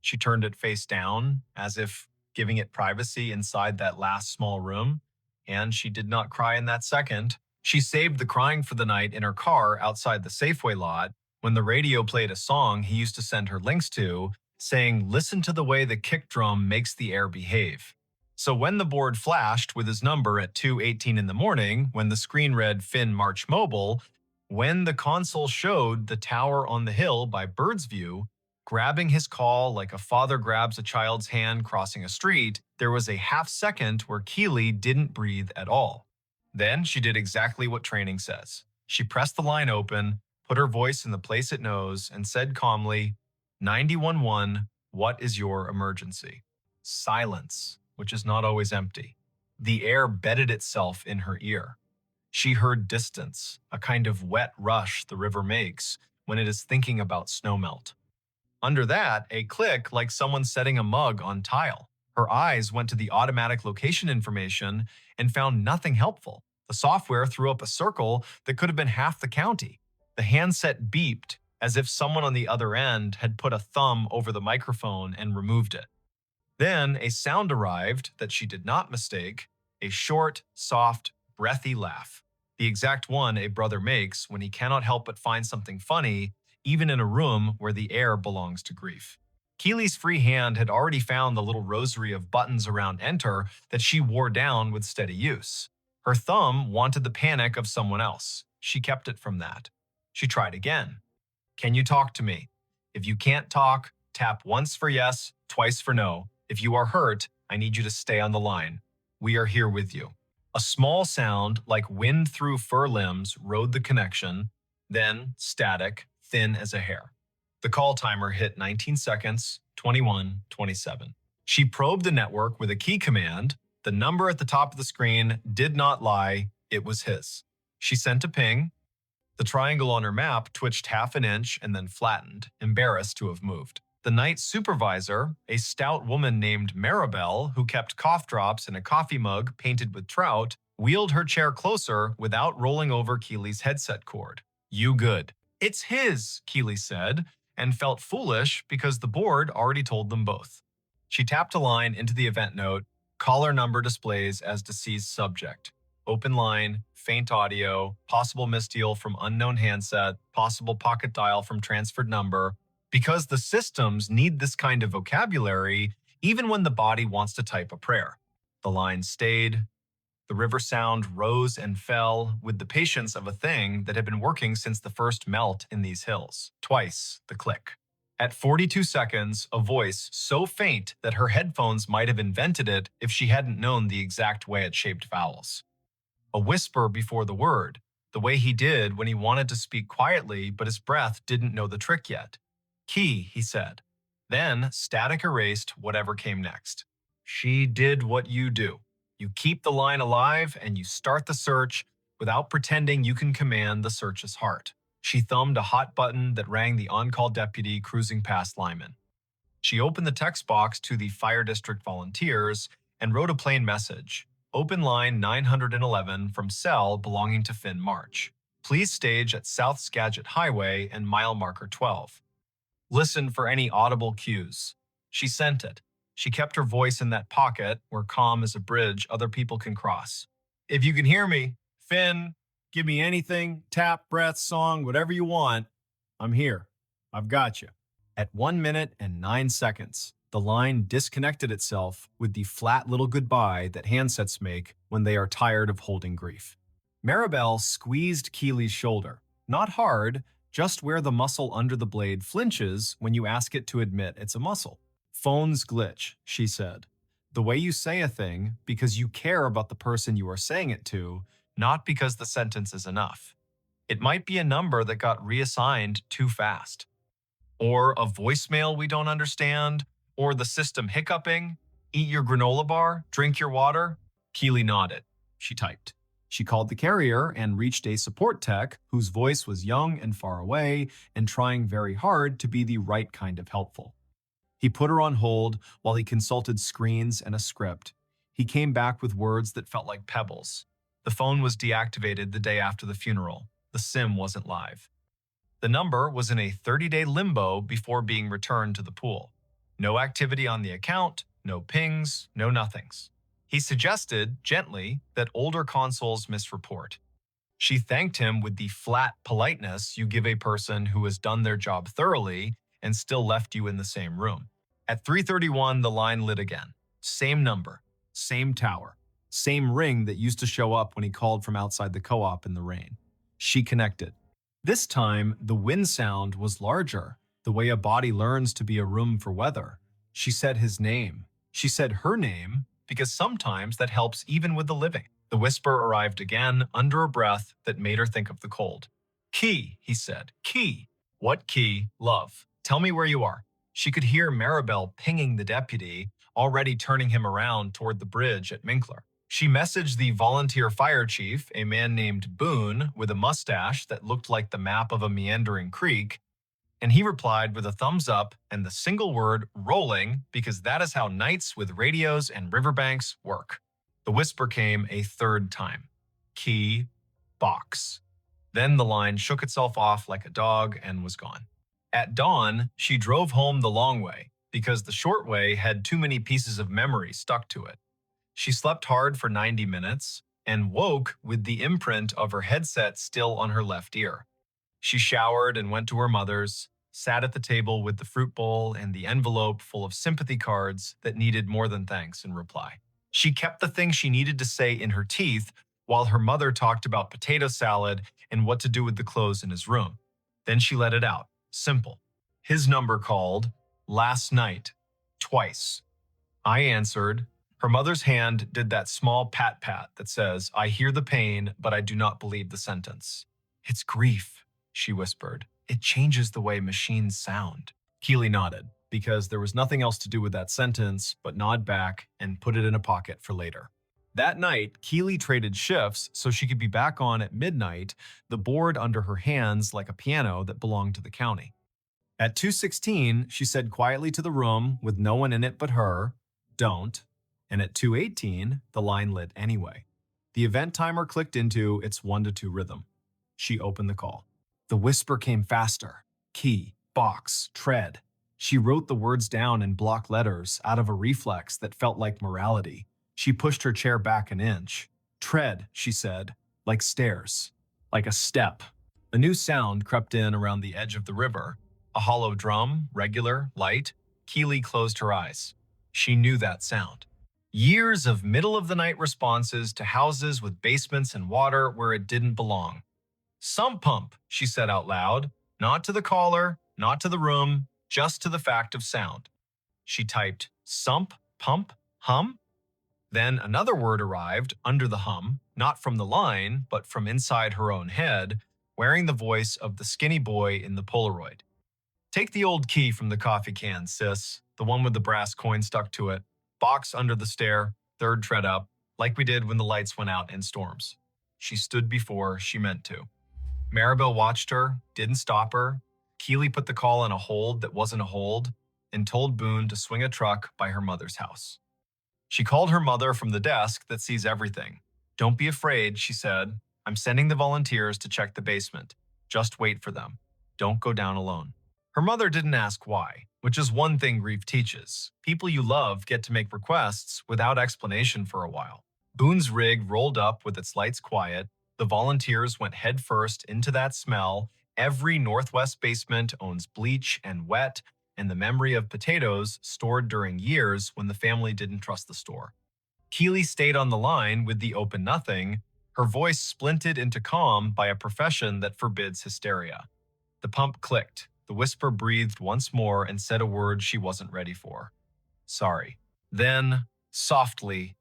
She turned it face down, as if giving it privacy inside that last small room, and she did not cry in that second. She saved the crying for the night in her car outside the Safeway lot when the radio played a song he used to send her links to, saying, "Listen to the way the kick drum makes the air behave." So when the board flashed with his number at 2:18 in the morning, when the screen read Finn March Mobile, when the console showed the tower on the hill by bird's view, grabbing his call like a father grabs a child's hand crossing a street, there was a half second where Keely didn't breathe at all. Then she did exactly what training says. She pressed the line open, put her voice in the place it knows, and said calmly, 911, what is your emergency? Silence, which is not always empty. The air bedded itself in her ear. She heard distance, a kind of wet rush the river makes when it is thinking about snowmelt. Under that, a click like someone setting a mug on tile. Her eyes went to the automatic location information and found nothing helpful. The software threw up a circle that could have been half the county. The handset beeped as if someone on the other end had put a thumb over the microphone and removed it. Then a sound arrived that she did not mistake, a short, soft, breathy laugh. The exact one a brother makes when he cannot help but find something funny, even in a room where the air belongs to grief. Keely's free hand had already found the little rosary of buttons around enter that she wore down with steady use. Her thumb wanted the panic of someone else. She kept it from that. She tried again. Can you talk to me? If you can't talk, tap once for yes, twice for no. If you are hurt, I need you to stay on the line. We are here with you. A small sound like wind through fur limbs rode the connection, then static, thin as a hair. The call timer hit 19 seconds, 21, 27. She probed the network with a key command. The number at the top of the screen did not lie, it was his. She sent a ping. The triangle on her map twitched half an inch and then flattened, embarrassed to have moved. The night supervisor, a stout woman named MrBall, who kept cough drops in a coffee mug painted with trout, wheeled her chair closer without rolling over Keely's headset cord. You good. It's his, Keely said, and felt foolish because the board already told them both. She tapped a line into the event note. Caller number displays as deceased subject. Open line, faint audio, possible misdeal from unknown handset, possible pocket dial from transferred number. Because the systems need this kind of vocabulary even when the body wants to type a prayer. The line stayed. The river sound rose and fell with the patience of a thing that had been working since the first melt in these hills. Twice the click. At 42 seconds, a voice so faint that her headphones might have invented it if she hadn't known the exact way it shaped vowels. A whisper before the word, the way he did when he wanted to speak quietly but his breath didn't know the trick yet. Key, he said. Then static erased whatever came next. She did what you do. You keep the line alive and you start the search without pretending you can command the search's heart. She thumbed a hot button that rang the on-call deputy cruising past Lyman. She opened the text box to the Fire District volunteers and wrote a plain message. Open line 911 from cell belonging to Finn March. Please stage at South Skagit Highway and mile marker 12. Listen for any audible cues. She sent it. She kept her voice in that pocket where calm is a bridge other people can cross. If you can hear me, Finn, give me anything, tap, breath, song, whatever you want. I'm here. I've got you. At 1 minute and 9 seconds, the line disconnected itself with the flat little goodbye that handsets make when they are tired of holding grief. MrBall squeezed Keely's shoulder. Not hard, just where the muscle under the blade flinches when you ask it to admit it's a muscle. Phones glitch, she said. The way you say a thing because you care about the person you are saying it to, not because the sentence is enough. It might be a number that got reassigned too fast. Or a voicemail we don't understand, or the system hiccuping. Eat your granola bar, drink your water. Keely nodded. She typed. She called the carrier and reached a support tech whose voice was young and far away and trying very hard to be the right kind of helpful. He put her on hold while he consulted screens and a script. He came back with words that felt like pebbles. The phone was deactivated the day after the funeral. The SIM wasn't live. The number was in a 30-day limbo before being returned to the pool. No activity on the account, no pings, no nothings. He suggested, gently, that older consoles misreport. She thanked him with the flat politeness you give a person who has done their job thoroughly and still left you in the same room. At 3:31, the line lit again. Same number, same tower, same ring that used to show up when he called from outside the co-op in the rain. She connected. This time, the wind sound was larger, the way a body learns to be a room for weather. She said his name. She said her name, because sometimes that helps even with the living. The whisper arrived again, under a breath that made her think of the cold. Key, he said. Key. What key? Love. Tell me where you are. She could hear Maribel pinging the deputy, already turning him around toward the bridge at Minkler. She messaged the volunteer fire chief, a man named Boone, with a mustache that looked like the map of a meandering creek, and he replied with a thumbs up and the single word rolling, because that is how nights with radios and riverbanks work. The whisper came a third time. Key, box. Then the line shook itself off like a dog and was gone. At dawn, she drove home the long way, because the short way had too many pieces of memory stuck to it. She slept hard for 90 minutes and woke with the imprint of her headset still on her left ear. She showered and went to her mother's, sat at the table with the fruit bowl and the envelope full of sympathy cards that needed more than thanks in reply. She kept the things she needed to say in her teeth while her mother talked about potato salad and what to do with the clothes in his room. Then she let it out. Simple. His number called, last night, twice. I answered. Her mother's hand did that small pat-pat that says, I hear the pain, but I do not believe the sentence. It's grief, she whispered. It changes the way machines sound. Keely nodded, because there was nothing else to do with that sentence but nod back and put it in a pocket for later. That night, Keely traded shifts so she could be back on at midnight, the board under her hands like a piano that belonged to the county. At 2:16, she said quietly to the room, with no one in it but her, don't. And at 2:18, the line lit anyway. The event timer clicked into its 1 to 2 rhythm. She opened the call. The whisper came faster. Key, box, tread. She wrote the words down in block letters out of a reflex that felt like morality. She pushed her chair back an inch. Tread, she said, like stairs, like a step. A new sound crept in around the edge of the river. A hollow drum, regular, light. Keely closed her eyes. She knew that sound. Years of middle-of-the-night responses to houses with basements and water where it didn't belong. Sump pump, she said out loud, not to the caller, not to the room, just to the fact of sound. She typed, sump, pump, hum. Then another word arrived under the hum, not from the line, but from inside her own head, wearing the voice of the skinny boy in the Polaroid. Take the old key from the coffee can, sis, the one with the brass coin stuck to it. Box under the stair, third tread up, like we did when the lights went out in storms. She stood before she meant to. Maribel watched her, didn't stop her. Keely put the call on a hold that wasn't a hold and told Boone to swing a truck by her mother's house. She called her mother from the desk that sees everything. Don't be afraid, she said. I'm sending the volunteers to check the basement. Just wait for them. Don't go down alone. Her mother didn't ask why, which is one thing grief teaches. People you love get to make requests without explanation for a while. Boone's rig rolled up with its lights quiet. The volunteers went headfirst into that smell. Every Northwest basement owns bleach and wet and the memory of potatoes stored during years when the family didn't trust the store. Keely stayed on the line with the open nothing, her voice splinted into calm by a profession that forbids hysteria. The pump clicked. The whisper breathed once more and said a word she wasn't ready for. Sorry. Then, softly,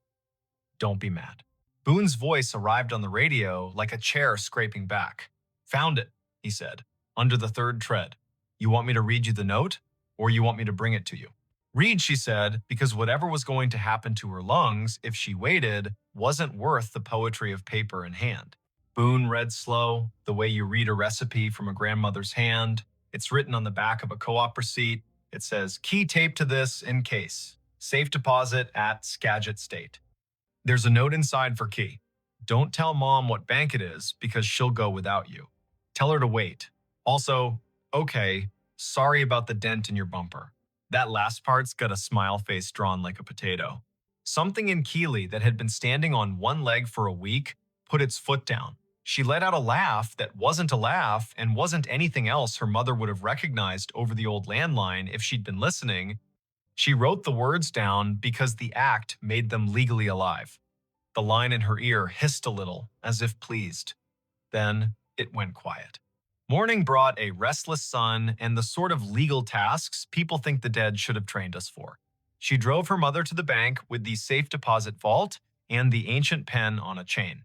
don't be mad. Boone's voice arrived on the radio like a chair scraping back. Found it, he said, under the third tread. You want me to read you the note, or you want me to bring it to you? Read, she said, because whatever was going to happen to her lungs if she waited wasn't worth the poetry of paper in hand. Boone read slow, the way you read a recipe from a grandmother's hand. It's written on the back of a co-op receipt. It says, key tape to this in case. Safe deposit at Skagit State. There's a note inside for Key. Don't tell mom what bank it is because she'll go without you. Tell her to wait. Also, okay, sorry about the dent in your bumper. That last part's got a smile face drawn like a potato. Something in Keely that had been standing on one leg for a week put its foot down. She let out a laugh that wasn't a laugh and wasn't anything else her mother would have recognized over the old landline if she'd been listening. She wrote the words down because the act made them legally alive. The line in her ear hissed a little, as if pleased. Then it went quiet. Morning brought a restless sun and the sort of legal tasks people think the dead should have trained us for. She drove her mother to the bank with the safe deposit vault and the ancient pen on a chain.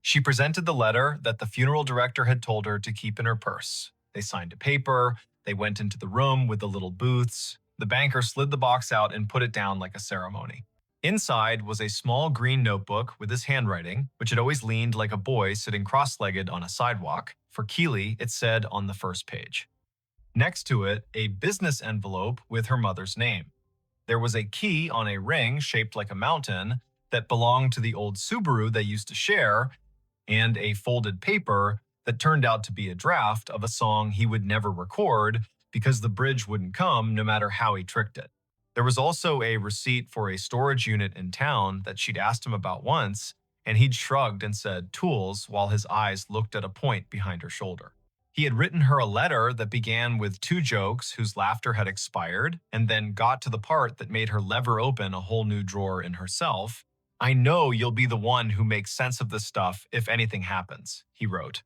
She presented the letter that the funeral director had told her to keep in her purse. They signed a paper. They went into the room with the little booths. The banker slid the box out and put it down like a ceremony. Inside was a small green notebook with his handwriting, which had always leaned like a boy sitting cross-legged on a sidewalk. For Keely, it said on the first page. Next to it, a business envelope with her mother's name. There was a key on a ring shaped like a mountain that belonged to the old Subaru they used to share, and a folded paper that turned out to be a draft of a song he would never record because the bridge wouldn't come no matter how he tricked it. There was also a receipt for a storage unit in town that she'd asked him about once, and he'd shrugged and said tools while his eyes looked at a point behind her shoulder. He had written her a letter that began with two jokes whose laughter had expired, and then got to the part that made her lever open a whole new drawer in herself. I know you'll be the one who makes sense of this stuff if anything happens, he wrote.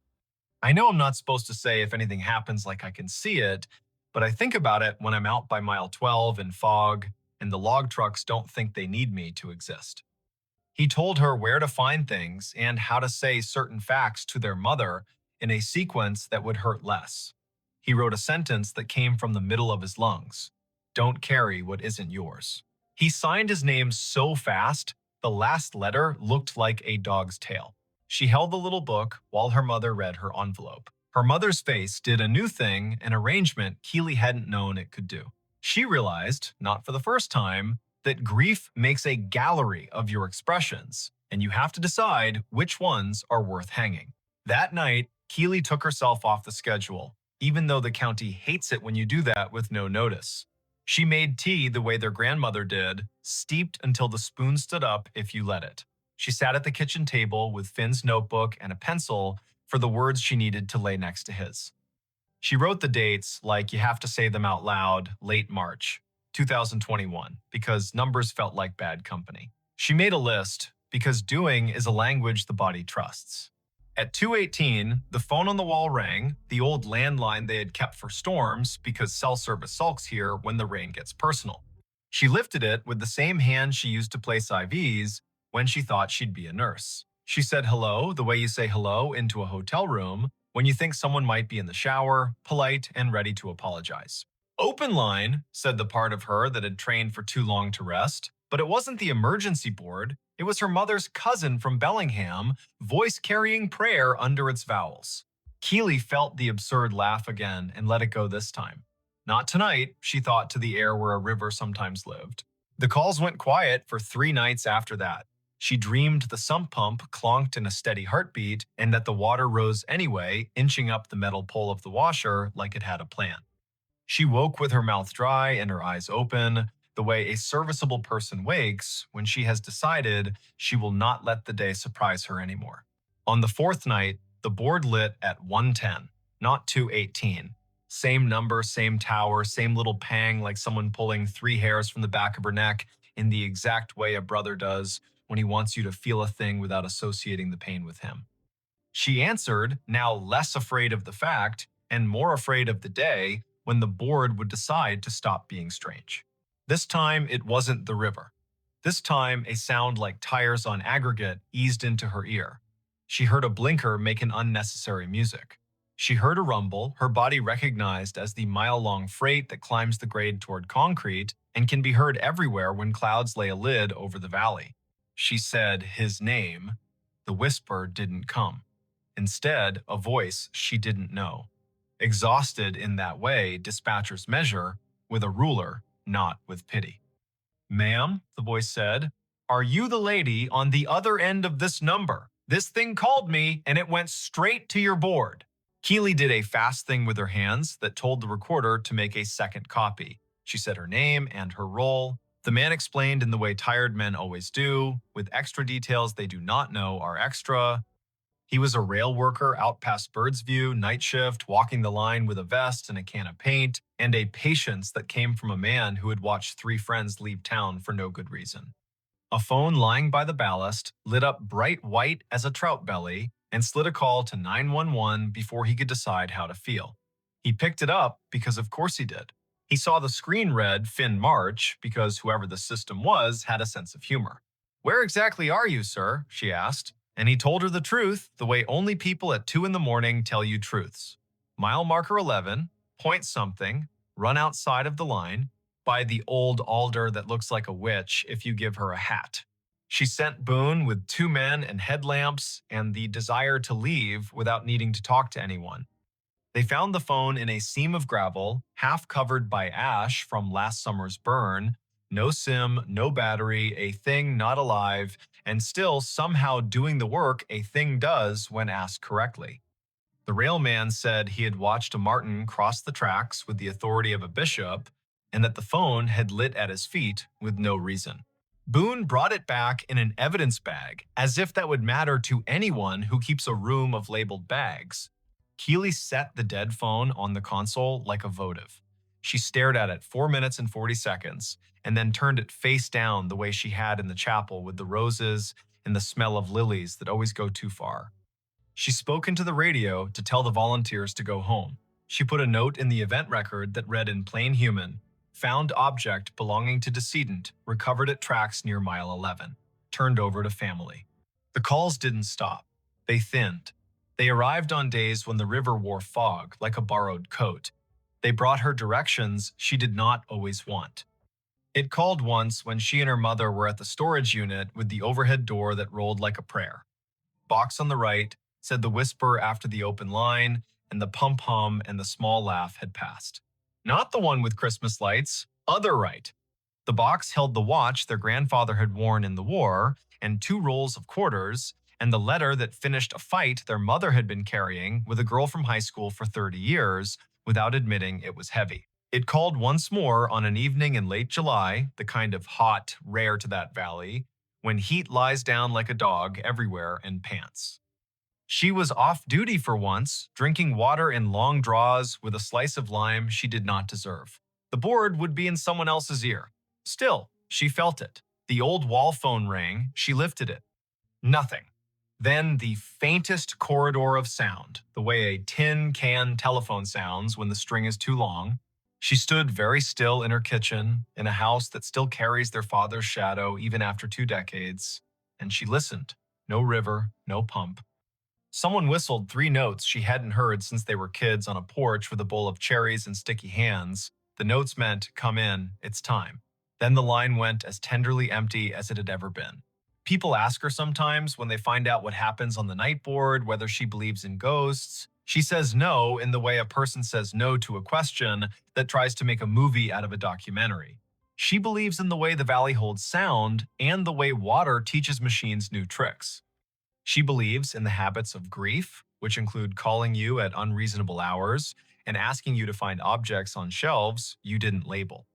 I know I'm not supposed to say if anything happens like I can see it, but I think about it when I'm out by mile 12 in fog and the log trucks don't think they need me to exist. He told her where to find things and how to say certain facts to their mother in a sequence that would hurt less. He wrote a sentence that came from the middle of his lungs. Don't carry what isn't yours. He signed his name so fast, the last letter looked like a dog's tail. She held the little book while her mother read her envelope. Her mother's face did a new thing, an arrangement Keely hadn't known it could do. She realized, not for the first time, that grief makes a gallery of your expressions, and you have to decide which ones are worth hanging. That night, Keely took herself off the schedule, even though the county hates it when you do that with no notice. She made tea the way their grandmother did, steeped until the spoon stood up if you let it. She sat at the kitchen table with Finn's notebook and a pencil for the words she needed to lay next to his. She wrote the dates like you have to say them out loud, late March, 2021, because numbers felt like bad company. She made a list because doing is a language the body trusts. At 2:18, the phone on the wall rang, the old landline they had kept for storms because cell service sulks here when the rain gets personal. She lifted it with the same hand she used to place IVs when she thought she'd be a nurse. She said hello the way you say hello into a hotel room when you think someone might be in the shower, polite and ready to apologize. Open line, said the part of her that had trained for too long to rest, but it wasn't the emergency board. It was her mother's cousin from Bellingham, voice carrying prayer under its vowels. Keely felt the absurd laugh again and let it go this time. Not tonight, she thought to the air where a river sometimes lived. The calls went quiet for 3 nights after that. She dreamed the sump pump clonked in a steady heartbeat and that the water rose anyway, inching up the metal pole of the washer like it had a plan. She woke with her mouth dry and her eyes open, the way a serviceable person wakes when she has decided she will not let the day surprise her anymore. On the 4th night, the board lit at 1:10, not 2:18. Same number, same tower, same little pang like someone pulling 3 hairs from the back of her neck in the exact way a brother does when he wants you to feel a thing without associating the pain with him. She answered, now less afraid of the fact and more afraid of the day when the board would decide to stop being strange. This time, it wasn't the river. This time, a sound like tires on aggregate eased into her ear. She heard a blinker make an unnecessary music. She heard a rumble her body recognized as the mile-long freight that climbs the grade toward concrete and can be heard everywhere when clouds lay a lid over the valley. She said his name. The whisper didn't come. Instead, a voice she didn't know. Exhausted in that way, dispatchers measure with a ruler, not with pity. Ma'am, the voice said, are you the lady on the other end of this number? This thing called me and it went straight to your board. Keely did a fast thing with her hands that told the recorder to make a second copy. She said her name and her role. The man explained in the way tired men always do, with extra details they do not know are extra. He was a rail worker out past Birdsview, night shift, walking the line with a vest and a can of paint, and a patience that came from a man who had watched 3 friends leave town for no good reason. A phone lying by the ballast lit up bright white as a trout belly and slid a call to 911 before he could decide how to feel. He picked it up because of course he did. He saw the screen read Finn March because whoever the system was had a sense of humor. Where exactly are you, sir? She asked. And he told her the truth, the way only people at 2 in the morning tell you truths. Mile marker 11, point something, run outside of the line, by the old alder that looks like a witch if you give her a hat. She sent Boone with 2 men and headlamps and the desire to leave without needing to talk to anyone. They found the phone in a seam of gravel, half covered by ash from last summer's burn. No SIM, no battery, a thing not alive, and still somehow doing the work a thing does when asked correctly. The railman said he had watched a marten cross the tracks with the authority of a bishop, and that the phone had lit at his feet with no reason. Boone brought it back in an evidence bag, as if that would matter to anyone who keeps a room of labeled bags. Keely set the dead phone on the console like a votive. She stared at it 4 minutes and 40 seconds, and then turned it face down the way she had in the chapel with the roses and the smell of lilies that always go too far. She spoke into the radio to tell the volunteers to go home. She put a note in the event record that read in plain human, found object belonging to decedent, recovered at tracks near mile 11, turned over to family. The calls didn't stop. They thinned. They arrived on days when the river wore fog like a borrowed coat. They brought her directions she did not always want. It called once when she and her mother were at the storage unit with the overhead door that rolled like a prayer. Box on the right, said the whisper after the open line, and the pump hum and the small laugh had passed. Not the one with Christmas lights, other right. The box held the watch their grandfather had worn in the war, and 2 rolls of quarters, and the letter that finished a fight their mother had been carrying with a girl from high school for 30 years, without admitting it was heavy. It called once more on an evening in late July, the kind of hot, rare to that valley, when heat lies down like a dog everywhere and pants. She was off duty for once, drinking water in long draws with a slice of lime she did not deserve. The board would be in someone else's ear. Still, she felt it. The old wall phone rang, she lifted it. Nothing. Then the faintest corridor of sound, the way a tin can telephone sounds when the string is too long. She stood very still in her kitchen, in a house that still carries their father's shadow even after 2 decades, and she listened. No river, no pump. Someone whistled 3 notes she hadn't heard since they were kids on a porch with a bowl of cherries and sticky hands. The notes meant, come in, it's time. Then the line went as tenderly empty as it had ever been. People ask her sometimes when they find out what happens on the night board, whether she believes in ghosts. She says no in the way a person says no to a question that tries to make a movie out of a documentary. She believes in the way the valley holds sound and the way water teaches machines new tricks. She believes in the habits of grief, which include calling you at unreasonable hours and asking you to find objects on shelves you didn't label.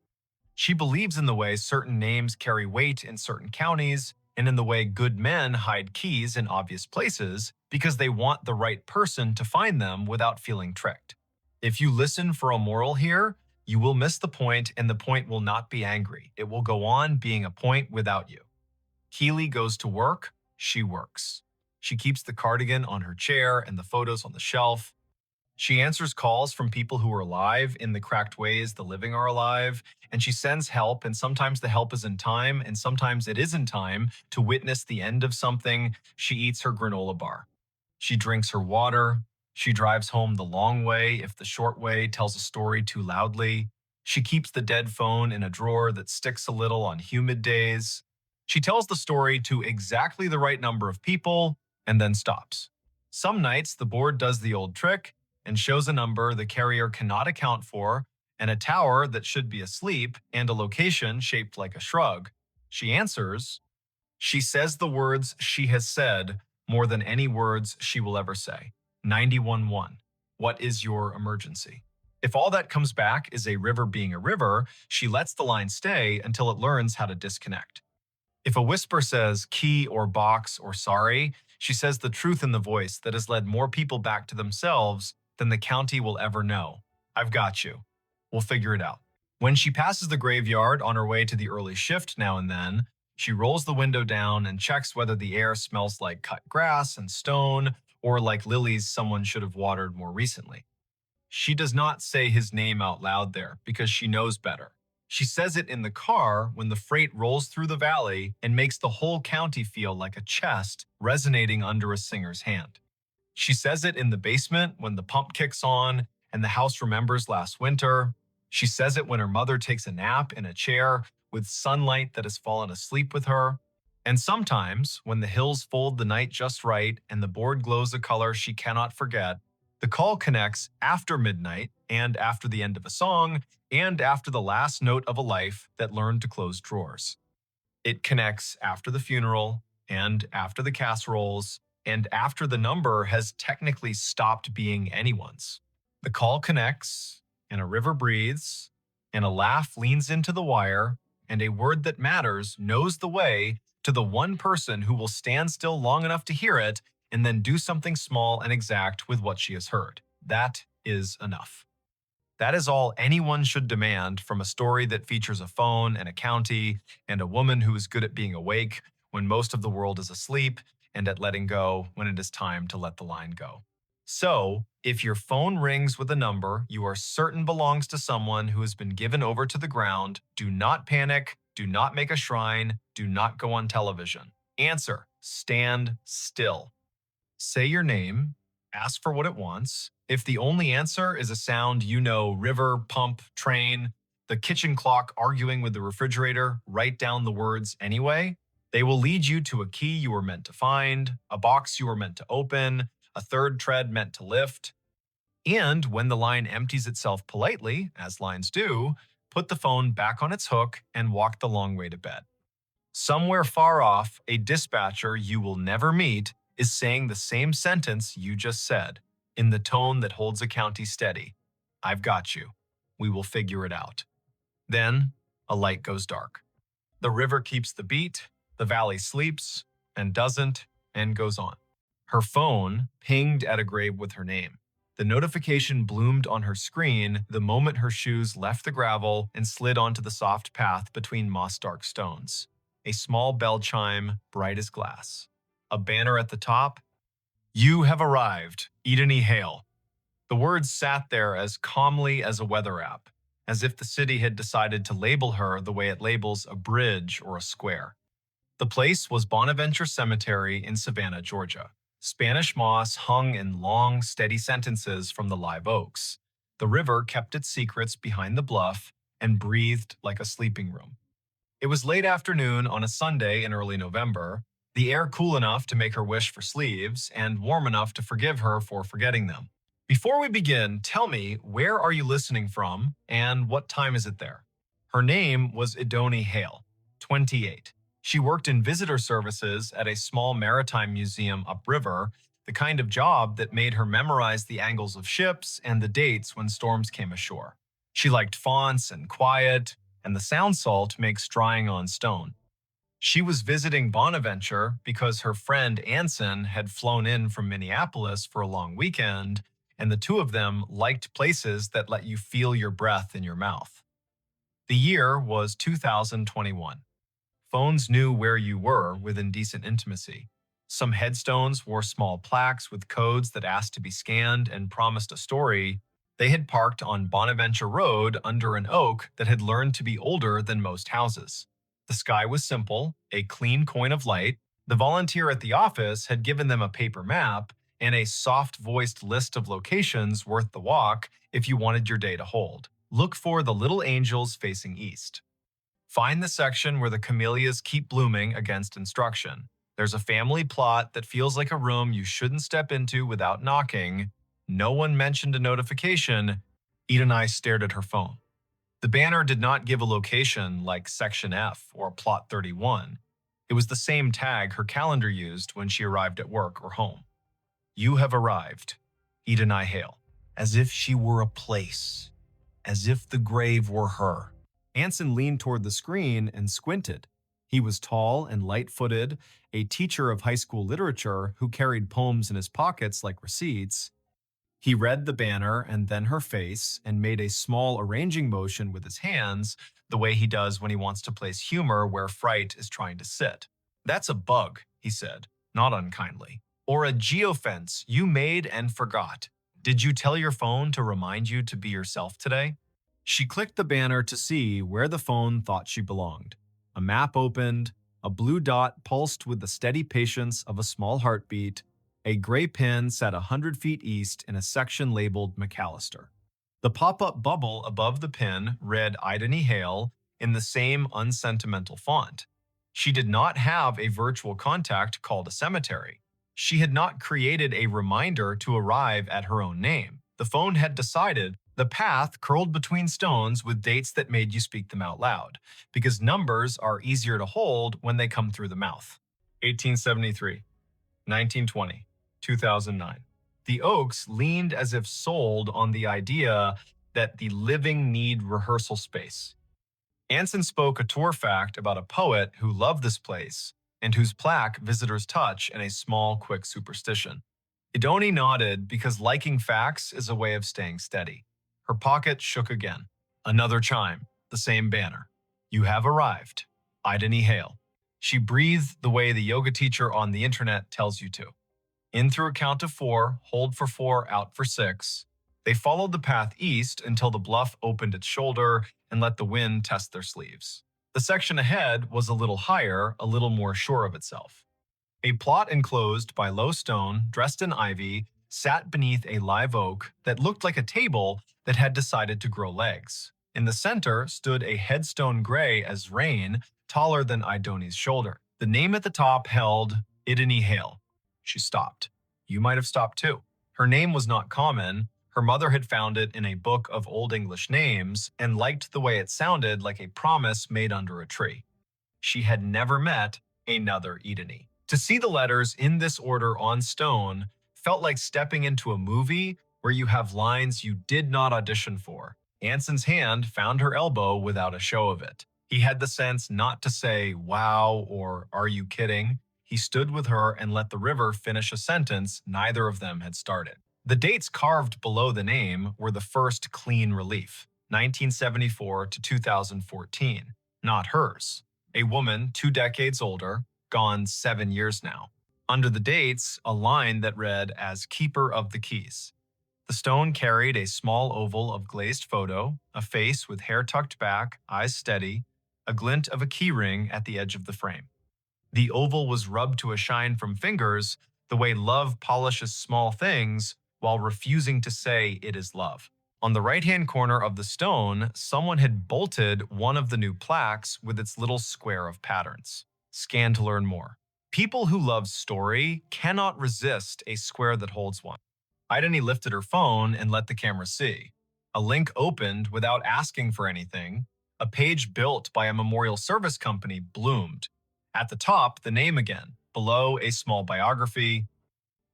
She believes in the way certain names carry weight in certain counties and in the way good men hide keys in obvious places because they want the right person to find them without feeling tricked. If you listen for a moral here, you will miss the point and the point will not be angry. It will go on being a point without you. Keely goes to work, she works. She keeps the cardigan on her chair and the photos on the shelf. She answers calls from people who are alive in the cracked ways the living are alive, and she sends help, and sometimes the help is in time, and sometimes it is in time to witness the end of something. She eats her granola bar. She drinks her water. She drives home the long way if the short way tells a story too loudly. She keeps the dead phone in a drawer that sticks a little on humid days. She tells the story to exactly the right number of people and then stops. Some nights, the board does the old trick and shows a number the carrier cannot account for, and a tower that should be asleep, and a location shaped like a shrug. She answers. She says the words she has said more than any words she will ever say. 911. What is your emergency? If all that comes back is a river being a river, she lets the line stay until it learns how to disconnect. If a whisper says key or box or sorry, she says the truth in the voice that has led more people back to themselves than the county will ever know. I've got you. We'll figure it out. When she passes the graveyard on her way to the early shift now and then, she rolls the window down and checks whether the air smells like cut grass and stone or like lilies someone should have watered more recently. She does not say his name out loud there because she knows better. She says it in the car when the freight rolls through the valley and makes the whole county feel like a chest resonating under a singer's hand. She says it in the basement when the pump kicks on and the house remembers last winter. She says it when her mother takes a nap in a chair with sunlight that has fallen asleep with her. And sometimes, when the hills fold the night just right and the board glows a color she cannot forget, the call connects after midnight and after the end of a song and after the last note of a life that learned to close drawers. It connects after the funeral and after the casseroles and after the number has technically stopped being anyone's. The call connects, and a river breathes, and a laugh leans into the wire, and a word that matters knows the way to the one person who will stand still long enough to hear it and then do something small and exact with what she has heard. That is enough. That is all anyone should demand from a story that features a phone and a county and a woman who is good at being awake when most of the world is asleep and at letting go when it is time to let the line go. So, if your phone rings with a number you are certain belongs to someone who has been given over to the ground, do not panic, do not make a shrine, do not go on television. Answer, stand still. Say your name, ask for what it wants. If the only answer is a sound you know, river, pump, train, the kitchen clock arguing with the refrigerator, write down the words anyway. They will lead you to a key you were meant to find, a box you were meant to open, a third tread meant to lift. And when the line empties itself politely, as lines do, put the phone back on its hook and walk the long way to bed. Somewhere far off, a dispatcher you will never meet is saying the same sentence you just said, in the tone that holds a county steady. I've got you. We will figure it out. Then, a light goes dark. The river keeps the beat, the valley sleeps, and doesn't, and goes on. Her phone pinged at a grave with her name. The notification bloomed on her screen the moment her shoes left the gravel and slid onto the soft path between moss-dark stones. A small bell chime, bright as glass. A banner at the top. You have arrived, Edeni Hale. The words sat there as calmly as a weather app, as if the city had decided to label her the way it labels a bridge or a square. The place was Bonaventure Cemetery in Savannah, Georgia. Spanish moss hung in long, steady sentences from the live oaks. The river kept its secrets behind the bluff and breathed like a sleeping room. It was late afternoon on a Sunday in early November, the air cool enough to make her wish for sleeves and warm enough to forgive her for forgetting them. Before we begin, tell me, where are you listening from and what time is it there? Her name was Edeni Hale, 28. She worked in visitor services at a small maritime museum upriver, the kind of job that made her memorize the angles of ships and the dates when storms came ashore. She liked fonts and quiet, and the sound salt makes drying on stone. She was visiting Bonaventure because her friend Anson had flown in from Minneapolis for a long weekend, and the two of them liked places that let you feel your breath in your mouth. The year was 2021. Phones knew where you were within decent intimacy. Some headstones wore small plaques with codes that asked to be scanned and promised a story. They had parked on Bonaventure Road under an oak that had learned to be older than most houses. The sky was simple, a clean coin of light. The volunteer at the office had given them a paper map and a soft-voiced list of locations worth the walk if you wanted your day to hold. Look for the little angels facing east. Find the section where the camellias keep blooming against instruction. There's a family plot that feels like a room you shouldn't step into without knocking. No one mentioned a notification. Edenai stared at her phone. The banner did not give a location like Section F or Plot 31. It was the same tag her calendar used when she arrived at work or home. You have arrived, Edenai Hale. As if she were a place. As if the grave were her. Anson leaned toward the screen and squinted. He was tall and light-footed, a teacher of high school literature who carried poems in his pockets like receipts. He read the banner and then her face and made a small arranging motion with his hands, the way he does when he wants to place humor where fright is trying to sit. That's a bug, he said, not unkindly. Or a geofence you made and forgot. Did you tell your phone to remind you to be yourself today? She clicked the banner to see where the phone thought she belonged. A map opened, a blue dot pulsed with the steady patience of a small heartbeat. A gray pin sat 100 feet east in a section labeled McAllister. The pop-up bubble above the pin read Ideny Hale in the same unsentimental font. She did not have a virtual contact called a cemetery. She had not created a reminder to arrive at her own name. The phone had decided the path curled between stones with dates that made you speak them out loud, because numbers are easier to hold when they come through the mouth. 1873, 1920. 2009. The Oaks leaned as if sold on the idea that the living need rehearsal space. Anson spoke a tour fact about a poet who loved this place and whose plaque visitors touch in a small, quick superstition. Idoni nodded because liking facts is a way of staying steady. Her pocket shook again. Another chime, the same banner. You have arrived. Ideny Hale. She breathed the way the yoga teacher on the internet tells you to. In through a count of 4, hold for 4, out for 6. They followed the path east until the bluff opened its shoulder and let the wind test their sleeves. The section ahead was a little higher, a little more sure of itself. A plot enclosed by low stone, dressed in ivy, sat beneath a live oak that looked like a table that had decided to grow legs. In the center stood a headstone gray as rain, taller than Idoni's shoulder. The name at the top held Ideny Hale. She stopped. You might have stopped too. Her name was not common. Her mother had found it in a book of Old English names and liked the way it sounded like a promise made under a tree. She had never met another Ideny. To see the letters in this order on stone felt like stepping into a movie where you have lines you did not audition for. Anson's hand found her elbow without a show of it. He had the sense not to say, wow, or are you kidding? He stood with her and let the river finish a sentence neither of them had started. The dates carved below the name were the first clean relief, 1974 to 2014, not hers. A woman 2 decades older, gone 7 years now. Under the dates, a line that read as Keeper of the Keys. The stone carried a small oval of glazed photo, a face with hair tucked back, eyes steady, a glint of a key ring at the edge of the frame. The oval was rubbed to a shine from fingers, the way love polishes small things while refusing to say it is love. On the right-hand corner of the stone, someone had bolted one of the new plaques with its little square of patterns. Scan to learn more. People who love story cannot resist a square that holds one. Ideny lifted her phone and let the camera see. A link opened without asking for anything. A page built by a memorial service company bloomed. At the top, the name again. Below, a small biography.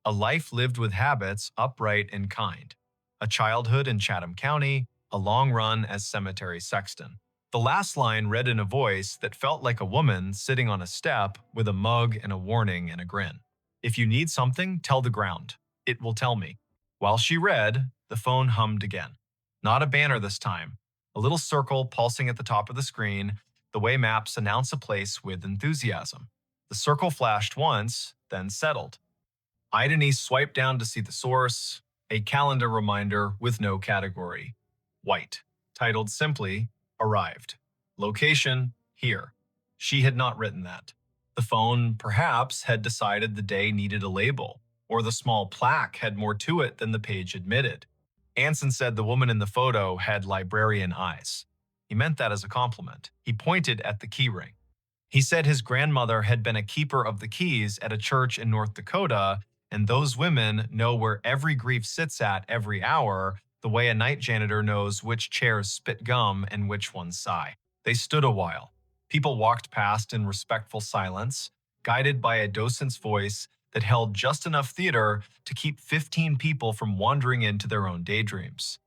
A life lived with habits, upright and kind. A childhood in Chatham County, a long run as cemetery sexton. The last line read in a voice that felt like a woman sitting on a step with a mug and a warning and a grin. If you need something, tell the ground. It will tell me. While she read, the phone hummed again. Not a banner this time. A little circle pulsing at the top of the screen, the way maps announce a place with enthusiasm. The circle flashed once, then settled. Ideny swiped down to see the source, a calendar reminder with no category. White, titled simply, Arrived. Location, here. She had not written that. The phone, perhaps, had decided the day needed a label, or the small plaque had more to it than the page admitted. Anson said the woman in the photo had librarian eyes. He meant that as a compliment. He pointed at the key ring. He said his grandmother had been a keeper of the keys at a church in North Dakota, and those women know where every grief sits at every hour, the way a night janitor knows which chairs spit gum and which ones sigh. They stood a while. People walked past in respectful silence, guided by a docent's voice that held just enough theater to keep 15 people from wandering into their own daydreams.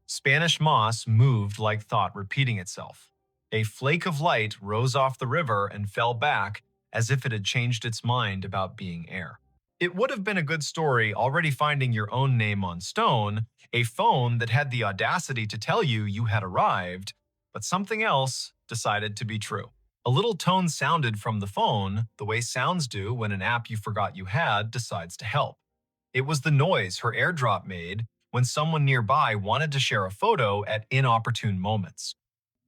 Spanish moss moved like thought repeating itself. A flake of light rose off the river and fell back as if it had changed its mind about being air. It would have been a good story already finding your own name on stone, a phone that had the audacity to tell you you had arrived, but something else decided to be true. A little tone sounded from the phone, the way sounds do when an app you forgot you had decides to help. It was the noise her airdrop made when someone nearby wanted to share a photo at inopportune moments.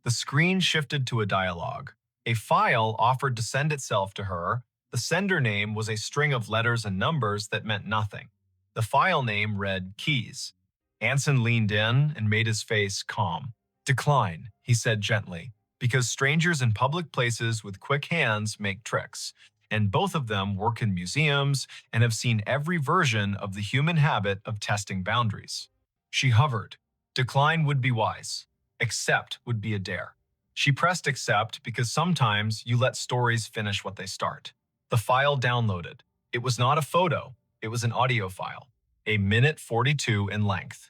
The screen shifted to a dialogue. A file offered to send itself to her. The sender name was a string of letters and numbers that meant nothing. The file name read Keys. Anson leaned in and made his face calm. Decline, he said gently, because strangers in public places with quick hands make tricks, and both of them work in museums and have seen every version of the human habit of testing boundaries. She hovered. Decline would be wise. Accept would be a dare. She pressed accept because sometimes you let stories finish what they start. The file downloaded. It was not a photo. It was an audio file, a minute 42 in length.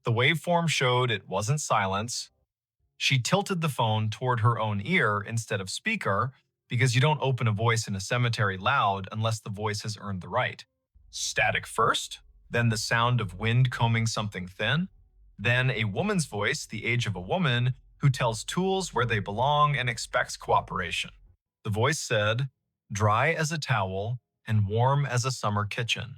The waveform showed it wasn't silence. She tilted the phone toward her own ear instead of speaker because you don't open a voice in a cemetery loud unless the voice has earned the right. Static first, then the sound of wind combing something thin, then a woman's voice, the age of a woman, who tells tools where they belong and expects cooperation. The voice said, dry as a towel and warm as a summer kitchen.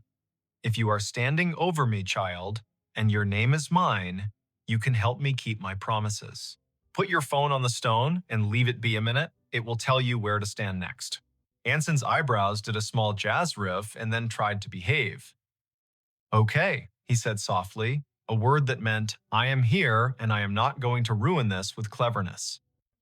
If you are standing over me, child, and your name is mine, you can help me keep my promises. Put your phone on the stone and leave it be a minute. It will tell you where to stand next. Anson's eyebrows did a small jazz riff and then tried to behave. Okay, he said softly, a word that meant, I am here and I am not going to ruin this with cleverness.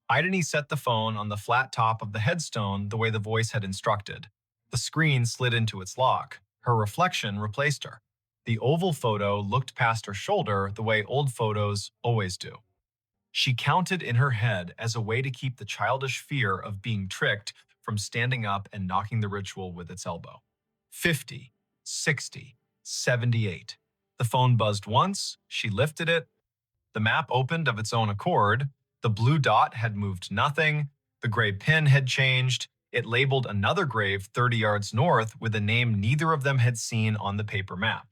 Ideni set the phone on the flat top of the headstone the way the voice had instructed. The screen slid into its lock. Her reflection replaced her. The oval photo looked past her shoulder the way old photos always do. She counted in her head as a way to keep the childish fear of being tricked from standing up and knocking the ritual with its elbow. 50, 60, 78. The phone buzzed once, she lifted it. The map opened of its own accord. The blue dot had moved nothing. The gray pin had changed. It labeled another grave 30 yards north with a name neither of them had seen on the paper map.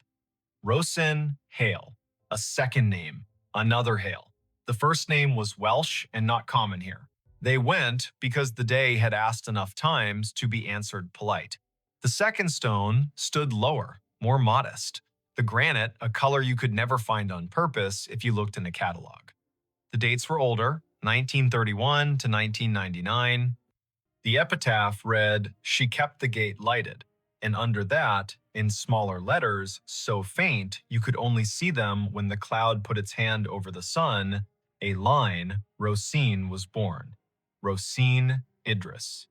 Rosin Hale. A second name. Another Hale. The first name was Welsh and not common here. They went because the day had asked enough times to be answered polite. The second stone stood lower, more modest. The granite, a color you could never find on purpose if you looked in a catalog. The dates were older, 1931 to 1999. The epitaph read, "She kept the gate lighted," and under that, in smaller letters, so faint you could only see them when the cloud put its hand over the sun, a line, Rosine was born. Rosine Idris.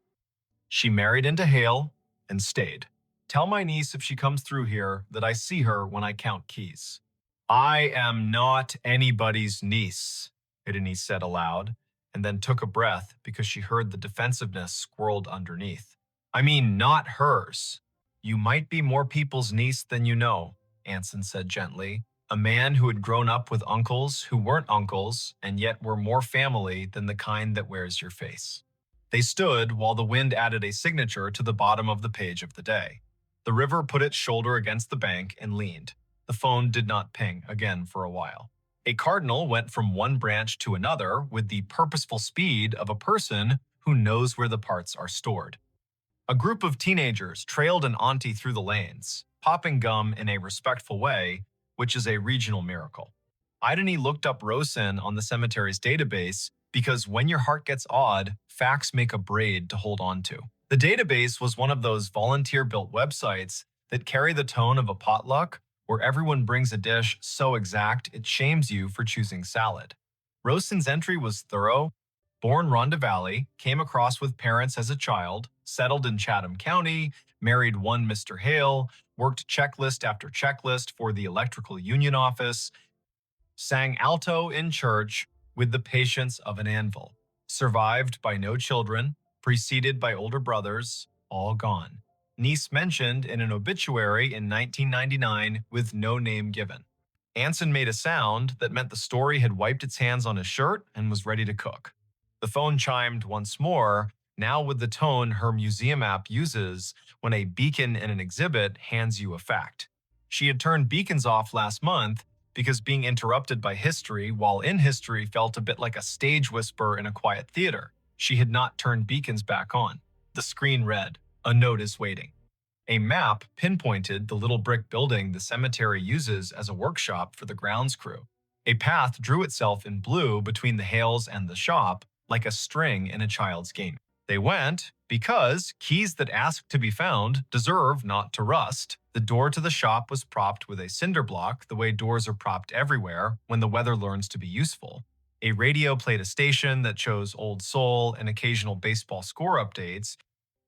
She married into Hale and stayed. Tell my niece if she comes through here that I see her when I count keys. I am not anybody's niece, Idini said aloud, and then took a breath because she heard the defensiveness squirreled underneath. I mean, not hers. You might be more people's niece than you know, Anson said gently, a man who had grown up with uncles who weren't uncles and yet were more family than the kind that wears your face. They stood while the wind added a signature to the bottom of the page of the day. The river put its shoulder against the bank and leaned. The phone did not ping again for a while. A cardinal went from one branch to another with the purposeful speed of a person who knows where the parts are stored. A group of teenagers trailed an auntie through the lanes, popping gum in a respectful way, which is a regional miracle. Ideni looked up Rosin on the cemetery's database because when your heart gets odd, facts make a braid to hold on to. The database was one of those volunteer-built websites that carry the tone of a potluck where everyone brings a dish so exact it shames you for choosing salad. Rosen's entry was thorough. Born Rhonda Valley, came across with parents as a child, settled in Chatham County, married one Mr. Hale, worked checklist after checklist for the electrical union office, sang alto in church with the patience of an anvil, survived by no children, preceded by older brothers, all gone. Niece mentioned in an obituary in 1999 with no name given. Anson made a sound that meant the story had wiped its hands on his shirt and was ready to cook. The phone chimed once more, now with the tone her museum app uses when a beacon in an exhibit hands you a fact. She had turned beacons off last month because being interrupted by history while in history felt a bit like a stage whisper in a quiet theater. She had not turned beacons back on. The screen read, "A note is waiting." A map pinpointed the little brick building the cemetery uses as a workshop for the grounds crew. A path drew itself in blue between the Hales and the shop, like a string in a child's game. They went because keys that ask to be found deserve not to rust. The door to the shop was propped with a cinder block, the way doors are propped everywhere when the weather learns to be useful. A radio played a station that chose old soul and occasional baseball score updates.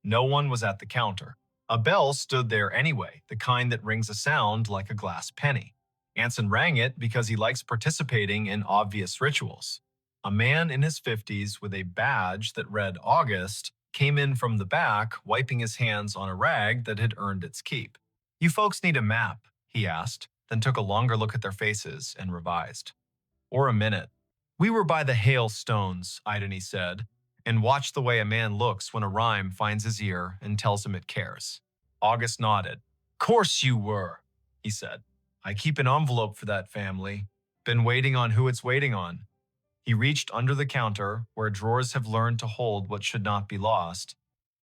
No one was at the counter. A bell stood there anyway, the kind that rings a sound like a glass penny. Anson rang it because he likes participating in obvious rituals. A man in his 50s with a badge that read August came in from the back, wiping his hands on a rag that had earned its keep. "You folks need a map?" he asked, then took a longer look at their faces and revised. "Or a minute." "We were by the Hale Stones," Idony said, and watched the way a man looks when a rhyme finds his ear and tells him it cares. August nodded. "Course you were," he said. "I keep an envelope for that family. Been waiting on who it's waiting on." He reached under the counter, where drawers have learned to hold what should not be lost,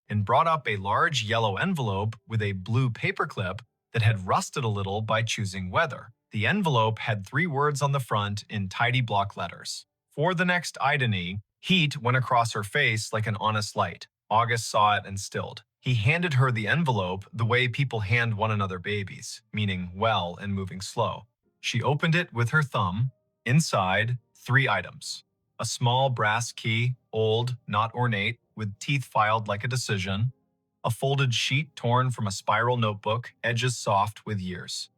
and brought up a large yellow envelope with a blue paperclip that had rusted a little by choosing weather. The envelope had 3 words on the front in tidy block letters. For the next Idony, heat went across her face like an honest light. August saw it and stilled. He handed her the envelope the way people hand one another babies, meaning well and moving slow. She opened it with her thumb. Inside, 3 items. A small brass key, old, not ornate, with teeth filed like a decision. A folded sheet torn from a spiral notebook, edges soft with years.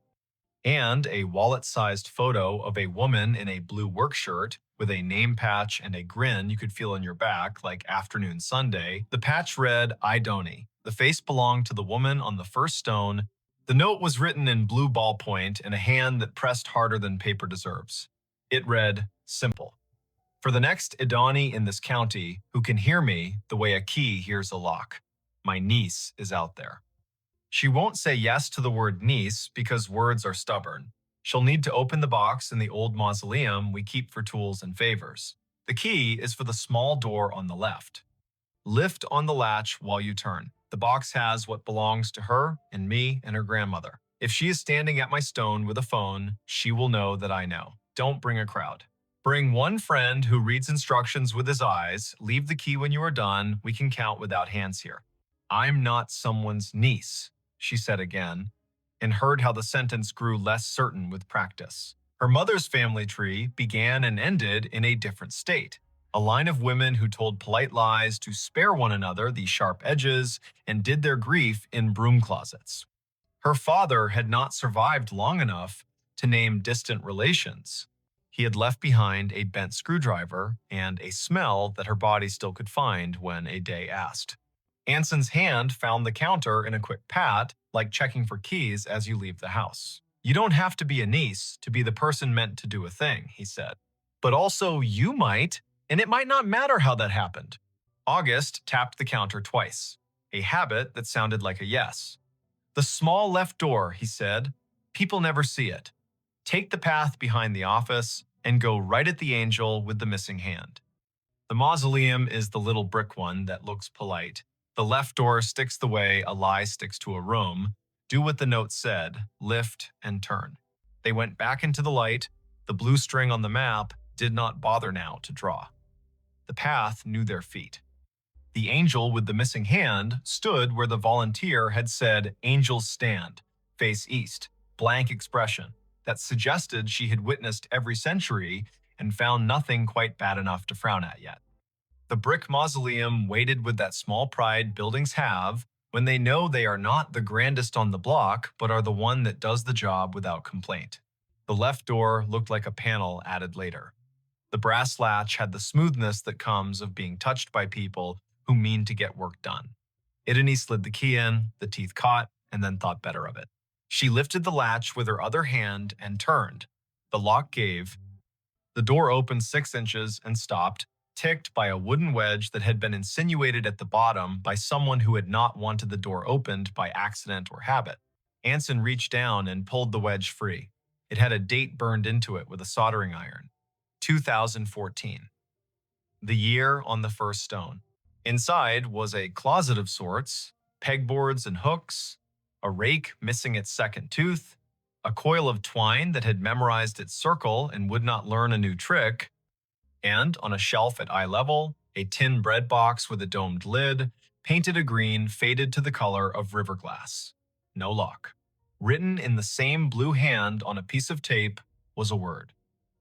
And a wallet-sized photo of a woman in a blue work shirt with a name patch and a grin you could feel on your back like afternoon Sunday. The patch read, "Idony." The face belonged to the woman on the first stone. The note was written in blue ballpoint in a hand that pressed harder than paper deserves. It read, "Simple. For the next Idony in this county who can hear me the way a key hears a lock. My niece is out there." She won't say yes to the word niece because words are stubborn. She'll need to open the box in the old mausoleum we keep for tools and favors. The key is for the small door on the left. Lift on the latch while you turn. The box has what belongs to her and me and her grandmother. If she is standing at my stone with a phone, she will know that I know. Don't bring a crowd. Bring one friend who reads instructions with his eyes. Leave the key when you are done. We can count without hands here. "I'm not someone's niece," she said again, and heard how the sentence grew less certain with practice. Her mother's family tree began and ended in a different state. A line of women who told polite lies to spare one another the sharp edges and did their grief in broom closets. Her father had not survived long enough to name distant relations. He had left behind a bent screwdriver and a smell that her body still could find when a day asked. Anson's hand found the counter in a quick pat, like checking for keys as you leave the house. "You don't have to be a niece to be the person meant to do a thing," he said. "But also you might, and it might not matter how that happened." August tapped the counter twice, a habit that sounded like a yes. "The small left door," he said. "People never see it. Take the path behind the office and go right at the angel with the missing hand. The mausoleum is the little brick one that looks polite. The left door sticks the way a lie sticks to a room. Do what the note said, lift and turn." They went back into the light. The blue string on the map did not bother now to draw. The path knew their feet. The angel with the missing hand stood where the volunteer had said, "Angels stand, face east," blank expression that suggested she had witnessed every century and found nothing quite bad enough to frown at yet. The brick mausoleum waited with that small pride buildings have when they know they are not the grandest on the block, but are the one that does the job without complaint. The left door looked like a panel added later. The brass latch had the smoothness that comes of being touched by people who mean to get work done. Idini slid the key in, the teeth caught, and then thought better of it. She lifted the latch with her other hand and turned. The lock gave. The door opened 6 inches and stopped, ticked by a wooden wedge that had been insinuated at the bottom by someone who had not wanted the door opened by accident or habit. Anson reached down and pulled the wedge free. It had a date burned into it with a soldering iron. 2014. The year on the first stone. Inside was a closet of sorts, pegboards and hooks, a rake missing its second tooth, a coil of twine that had memorized its circle and would not learn a new trick, and on a shelf at eye level, a tin bread box with a domed lid, painted a green faded to the color of river glass. No lock. Written in the same blue hand on a piece of tape was a word.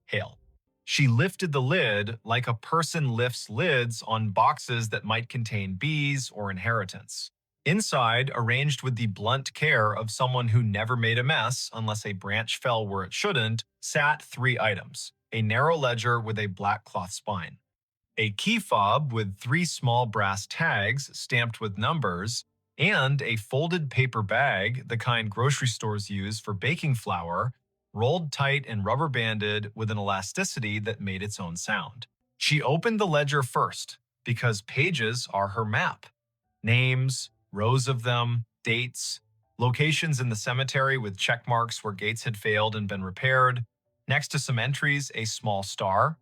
Hail. She lifted the lid like a person lifts lids on boxes that might contain bees or inheritance. Inside, arranged with the blunt care of someone who never made a mess unless a branch fell where it shouldn't, sat 3 items. A narrow ledger with a black cloth spine, a key fob with 3 small brass tags stamped with numbers, and a folded paper bag, the kind grocery stores use for baking flour, rolled tight and rubber banded with an elasticity that made its own sound. She opened the ledger first because pages are her map. Names, rows of them, dates, locations in the cemetery with check marks where gates had failed and been repaired. Next to some entries, a small star.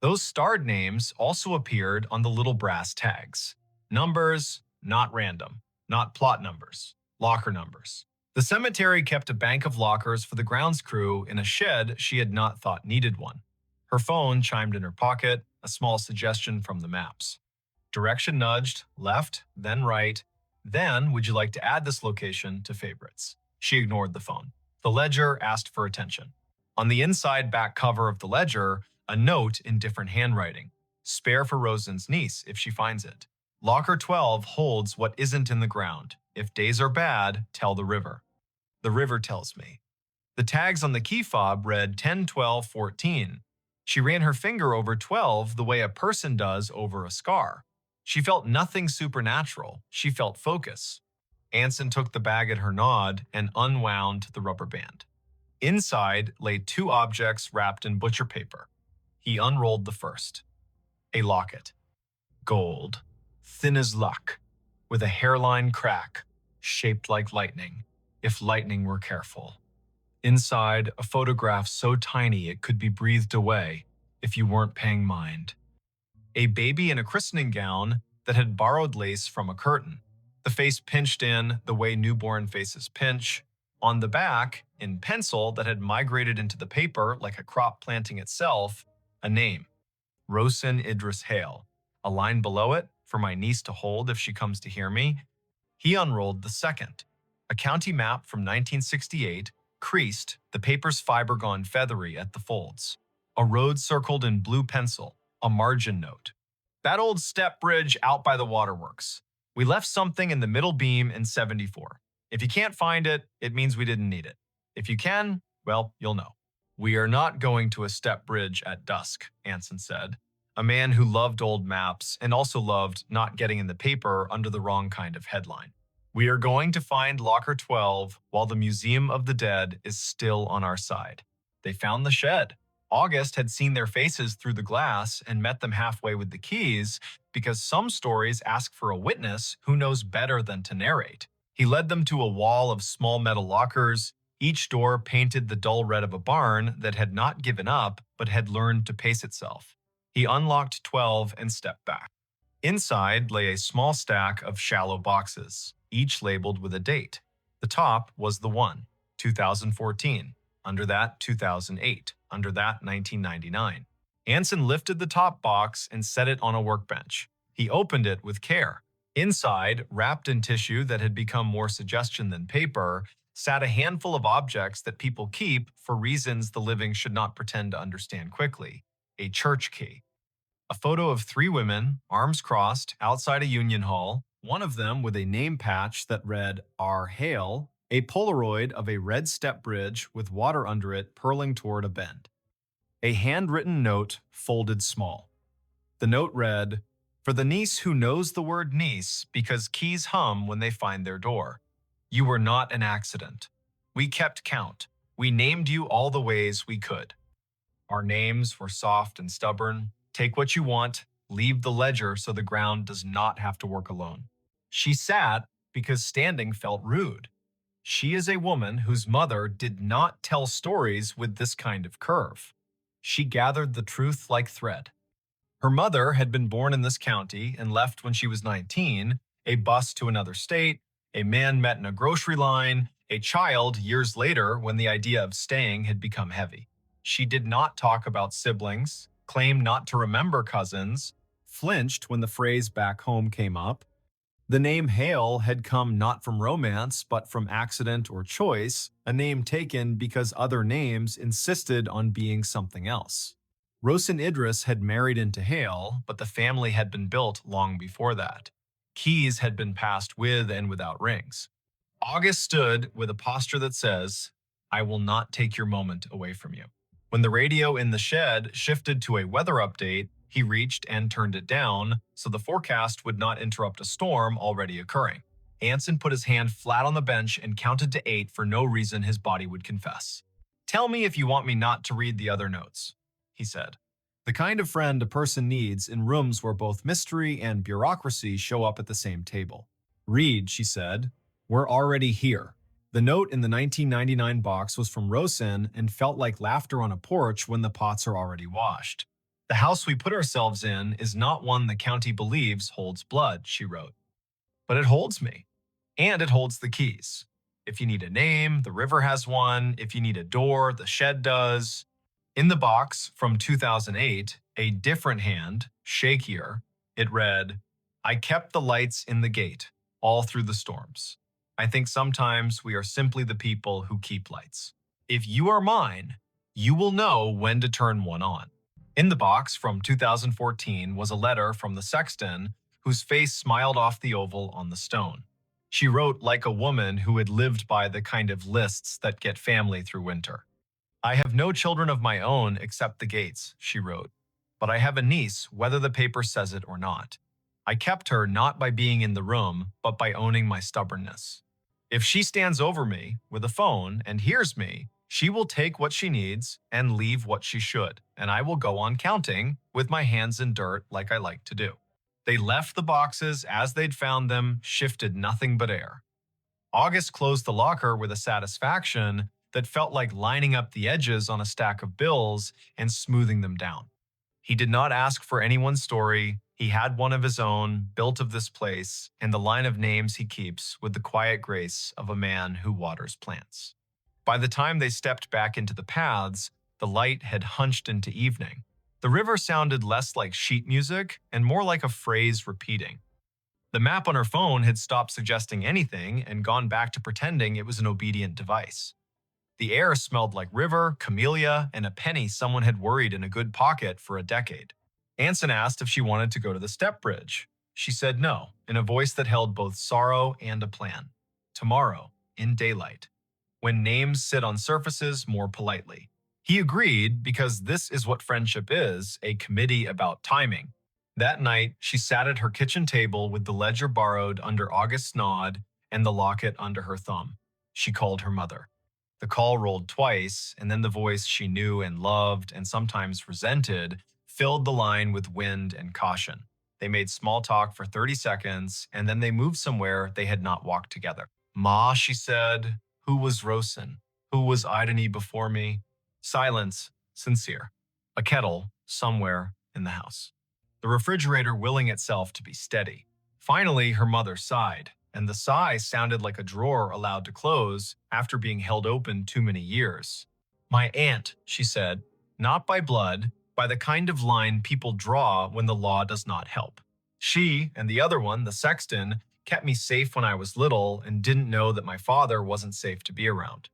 Those starred names also appeared on the little brass tags. Numbers, not random, not plot numbers, locker numbers. The cemetery kept a bank of lockers for the grounds crew in a shed she had not thought needed one. Her phone chimed in her pocket, a small suggestion from the maps. Direction nudged, left, then right. Then, would you like to add this location to favorites? She ignored the phone. The ledger asked for attention. On the inside back cover of the ledger, a note in different handwriting. Spare for Rosen's niece if she finds it. Locker 12 holds what isn't in the ground. If days are bad, tell the river. The river tells me. The tags on the key fob read 10, 12, 14. She ran her finger over 12 the way a person does over a scar. She felt nothing supernatural. She felt focus. Anson took the bag at her nod and unwound the rubber band. Inside lay 2 objects wrapped in butcher paper. He unrolled the first. A locket. Gold. Thin as luck. With a hairline crack. Shaped like lightning. If lightning were careful. Inside, a photograph so tiny it could be breathed away if you weren't paying mind. A baby in a christening gown that had borrowed lace from a curtain. The face pinched in the way newborn faces pinch. On the back, in pencil that had migrated into the paper like a crop planting itself, a name. Rosen Idris Hale. A line below it, for my niece to hold if she comes to hear me. He unrolled the second. A county map from 1968, creased, the paper's fiber gone feathery at the folds. A road circled in blue pencil, a margin note. That old step bridge out by the waterworks. We left something in the middle beam in 74. If you can't find it, it means we didn't need it. If you can, well, you'll know. We are not going to a step bridge at dusk, Anson said, a man who loved old maps and also loved not getting in the paper under the wrong kind of headline. We are going to find Locker 12 while the Museum of the Dead is still on our side. They found the shed. August had seen their faces through the glass and met them halfway with the keys because some stories ask for a witness who knows better than to narrate. He led them to a wall of small metal lockers, each door painted the dull red of a barn that had not given up but had learned to pace itself. He unlocked 12 and stepped back. Inside lay a small stack of shallow boxes, each labeled with a date. The top was the 1, 2014. Under that, 2008. Under that, 1999. Anson lifted the top box and set it on a workbench. He opened it with care. Inside, wrapped in tissue that had become more suggestion than paper, sat a handful of objects that people keep for reasons the living should not pretend to understand quickly. a church key. A photo of three women, arms crossed, outside a union hall, one of them with a name patch that read, "Our Hail," a Polaroid of a red step bridge with water under it purling toward a bend. A handwritten note folded small. The note read, "For the niece who knows the word niece because keys hum when they find their door. You were not an accident. We kept count. We named you all the ways we could. Our names were soft and stubborn. Take what you want, leave the ledger so the ground does not have to work alone." She sat because standing felt rude. She is a woman whose mother did not tell stories with this kind of curve. She gathered the truth like thread. Her mother had been born in this county and left when she was 19, a bus to another state, a man met in a grocery line, a child years later when the idea of staying had become heavy. She did not talk about siblings, claimed not to remember cousins, flinched when the phrase "back home" came up. The name Hale had come not from romance, but from accident or choice, a name taken because other names insisted on being something else. Rosen Idris had married into Hale, but the family had been built long before that. Keys had been passed with and without rings. August stood with a posture that says, "I will not take your moment away from you." When the radio in the shed shifted to a weather update, he reached and turned it down so the forecast would not interrupt a storm already occurring. Anson put his hand flat on the bench and counted to 8 for no reason his body would confess. "Tell me if you want me not to read the other notes," he said. The kind of friend a person needs in rooms where both mystery and bureaucracy show up at the same table. "Read," she said. "We're already here." The note in the 1999 box was from Rosen and felt like laughter on a porch when the pots are already washed. "The house we put ourselves in is not one the county believes holds blood," she wrote. "But it holds me. And it holds the keys. If you need a name, the river has one. If you need a door, the shed does." In the box from 2008, a different hand, shakier, it read, "I kept the lights in the gate, all through the storms. I think sometimes we are simply the people who keep lights. If you are mine, you will know when to turn one on." In the box from 2014 was a letter from the sexton whose face smiled off the oval on the stone. She wrote like a woman who had lived by the kind of lists that get family through winter. "I have no children of my own except the Gates," she wrote, "but I have a niece whether the paper says it or not. I kept her not by being in the room, but by owning my stubbornness. If she stands over me with a phone and hears me, she will take what she needs and leave what she should, and I will go on counting with my hands in dirt like I like to do." They left the boxes as they'd found them, shifted nothing but air. August closed the locker with a satisfaction that felt like lining up the edges on a stack of bills and smoothing them down. He did not ask for anyone's story. He had one of his own, built of this place, and the line of names he keeps with the quiet grace of a man who waters plants. By the time they stepped back into the paths, the light had hunched into evening. The river sounded less like sheet music and more like a phrase repeating. The map on her phone had stopped suggesting anything and gone back to pretending it was an obedient device. The air smelled like river, camellia, and a penny someone had worried in a good pocket for a decade. Anson asked if she wanted to go to the step bridge. She said no, in a voice that held both sorrow and a plan. Tomorrow, in daylight, when names sit on surfaces more politely. He agreed because this is what friendship is, a committee about timing. That night, she sat at her kitchen table with the ledger borrowed under August's nod and the locket under her thumb. She called her mother. The call rolled twice, and then the voice she knew and loved and sometimes resented filled the line with wind and caution. They made small talk for 30 seconds, and then they moved somewhere they had not walked together. "Ma," she said, "who was Rosen? Who was Idony before me?" Silence, sincere. A kettle somewhere in the house. The refrigerator willing itself to be steady. Finally, her mother sighed, and the sigh sounded like a drawer allowed to close after being held open too many years. "My aunt," she said, "not by blood, by the kind of line people draw when the law does not help. She and the other one, the sexton, kept me safe when I was little and didn't know that my father wasn't safe to be around.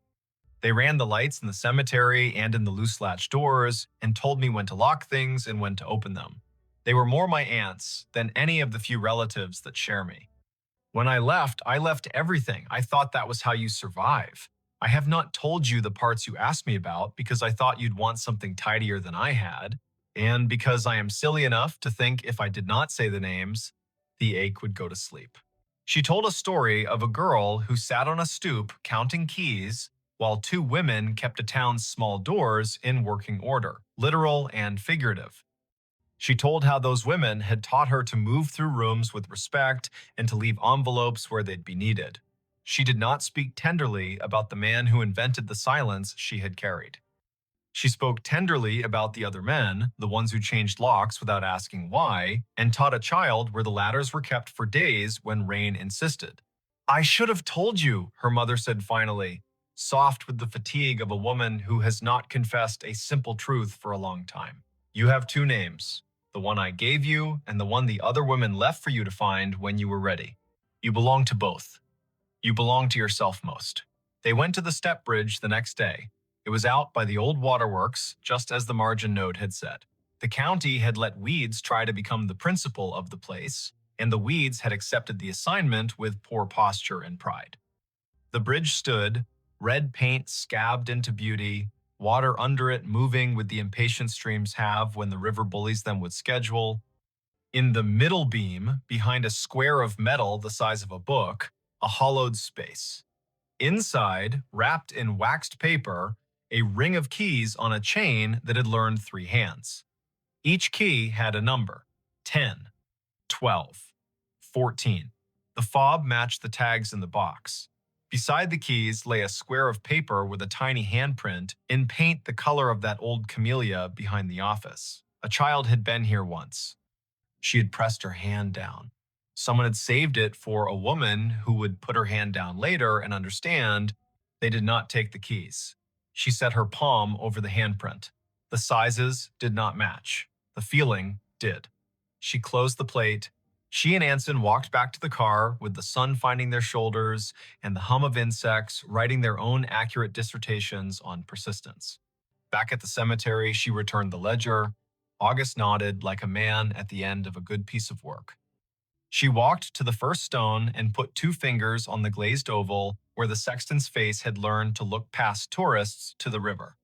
They ran the lights in the cemetery and in the loose latch doors and told me when to lock things and when to open them. They were more my aunts than any of the few relatives that share me. When I left everything. I thought that was how you survive. I have not told you the parts you asked me about because I thought you'd want something tidier than I had, and because I am silly enough to think if I did not say the names, the ache would go to sleep. She told a story of a girl who sat on a stoop counting keys while two women kept a town's small doors in working order, literal and figurative. She told how those women had taught her to move through rooms with respect and to leave envelopes where they'd be needed. She did not speak tenderly about the man who invented the silence she had carried. She spoke tenderly about the other men, the ones who changed locks without asking why, and taught a child where the ladders were kept for days when rain insisted. I should have told you, her mother said finally, soft with the fatigue of a woman who has not confessed a simple truth for a long time. You have two names, the one I gave you and the one the other women left for you to find when you were ready. You belong to both. You belong to yourself most. They went to the step bridge the next day. It was out by the old waterworks, just as the margin note had said. The county had let weeds try to become the principal of the place, and the weeds had accepted the assignment with poor posture and pride. The bridge stood, red paint scabbed into beauty, water under it moving with the impatient streams have when the river bullies them with schedule. In the middle beam, behind a square of metal the size of a book, a hollowed space. Inside, wrapped in waxed paper, a ring of keys on a chain that had learned 3 hands. Each key had a number, 10, 12, 14. The fob matched the tags in the box. Beside the keys lay a square of paper with a tiny handprint in paint the color of that old camellia behind the office. A child had been here once. She had pressed her hand down. Someone had saved it for a woman who would put her hand down later and understand they did not take the keys. She set her palm over the handprint. The sizes did not match. The feeling did. She closed the plate. She and Anson walked back to the car with the sun finding their shoulders and the hum of insects writing their own accurate dissertations on persistence. Back at the cemetery, she returned the ledger. August nodded like a man at the end of a good piece of work. She walked to the first stone and put 2 fingers on the glazed oval where the sexton's face had learned to look past tourists to the river.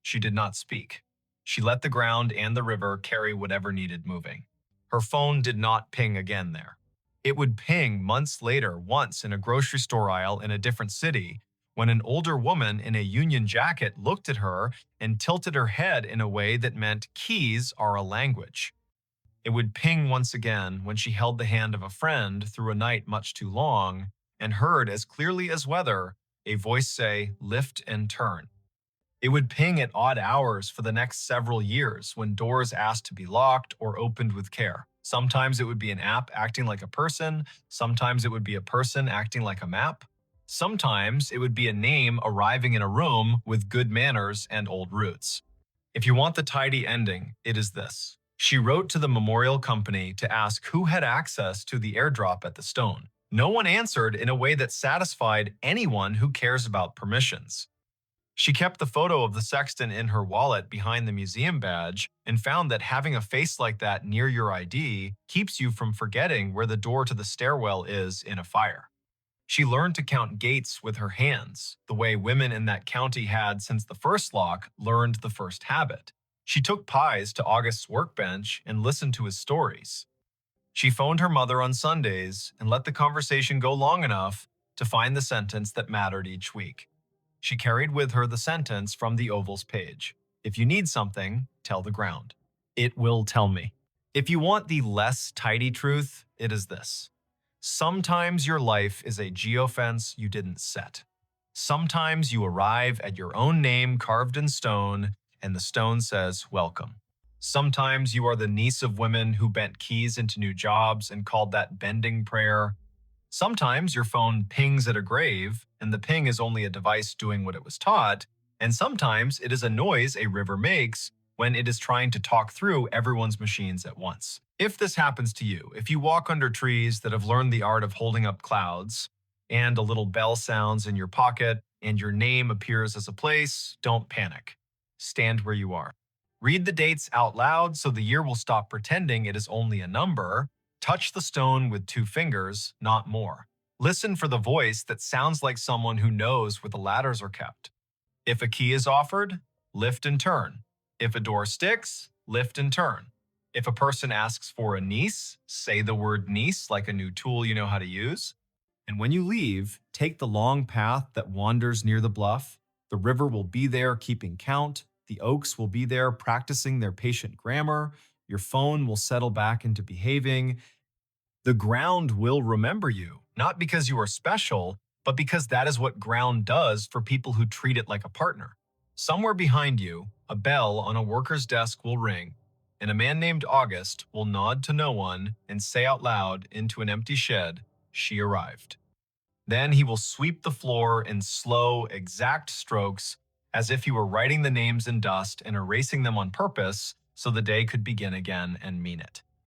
She did not speak. She let the ground and the river carry whatever needed moving. Her phone did not ping again there. It would ping months later, once in a grocery store aisle in a different city, when an older woman in a union jacket looked at her and tilted her head in a way that meant keys are a language. It would ping once again when she held the hand of a friend through a night much too long and heard as clearly as weather a voice say, lift and turn. It would ping at odd hours for the next several years when doors asked to be locked or opened with care. Sometimes it would be an app acting like a person. Sometimes it would be a person acting like a map. Sometimes it would be a name arriving in a room with good manners and old roots. If you want the tidy ending, it is this. She wrote to the memorial company to ask who had access to the airdrop at the stone. No one answered in a way that satisfied anyone who cares about permissions. She kept the photo of the sexton in her wallet behind the museum badge and found that having a face like that near your ID keeps you from forgetting where the door to the stairwell is in a fire. She learned to count gates with her hands, the way women in that county had since the first lock learned the first habit. She took pies to August's workbench and listened to his stories. She phoned her mother on Sundays and let the conversation go long enough to find the sentence that mattered each week. She carried with her the sentence from the oval's page. If you need something, tell the ground. It will tell me. If you want the less tidy truth, it is this. Sometimes your life is a geofence you didn't set. Sometimes you arrive at your own name carved in stone, and the stone says, welcome. Sometimes you are the niece of women who bent keys into new jobs and called that bending prayer. Sometimes your phone pings at a grave, and the ping is only a device doing what it was taught, and sometimes it is a noise a river makes when it is trying to talk through everyone's machines at once. If this happens to you, if you walk under trees that have learned the art of holding up clouds, and a little bell sounds in your pocket, and your name appears as a place, don't panic. Stand where you are. Read the dates out loud so the year will stop pretending it is only a number. Touch the stone with 2 fingers, not more. Listen for the voice that sounds like someone who knows where the ladders are kept. If a key is offered, lift and turn. If a door sticks, lift and turn. If a person asks for a niece, say the word niece like a new tool you know how to use. And when you leave, take the long path that wanders near the bluff. The river will be there keeping count. The oaks will be there practicing their patient grammar. Your phone will settle back into behaving. The ground will remember you, not because you are special, but because that is what ground does for people who treat it like a partner. Somewhere behind you, a bell on a worker's desk will ring, and a man named August will nod to no one and say out loud into an empty shed, "She arrived." Then he will sweep the floor in slow, exact strokes, as if he were writing the names in dust and erasing them on purpose so the day could begin again and mean it.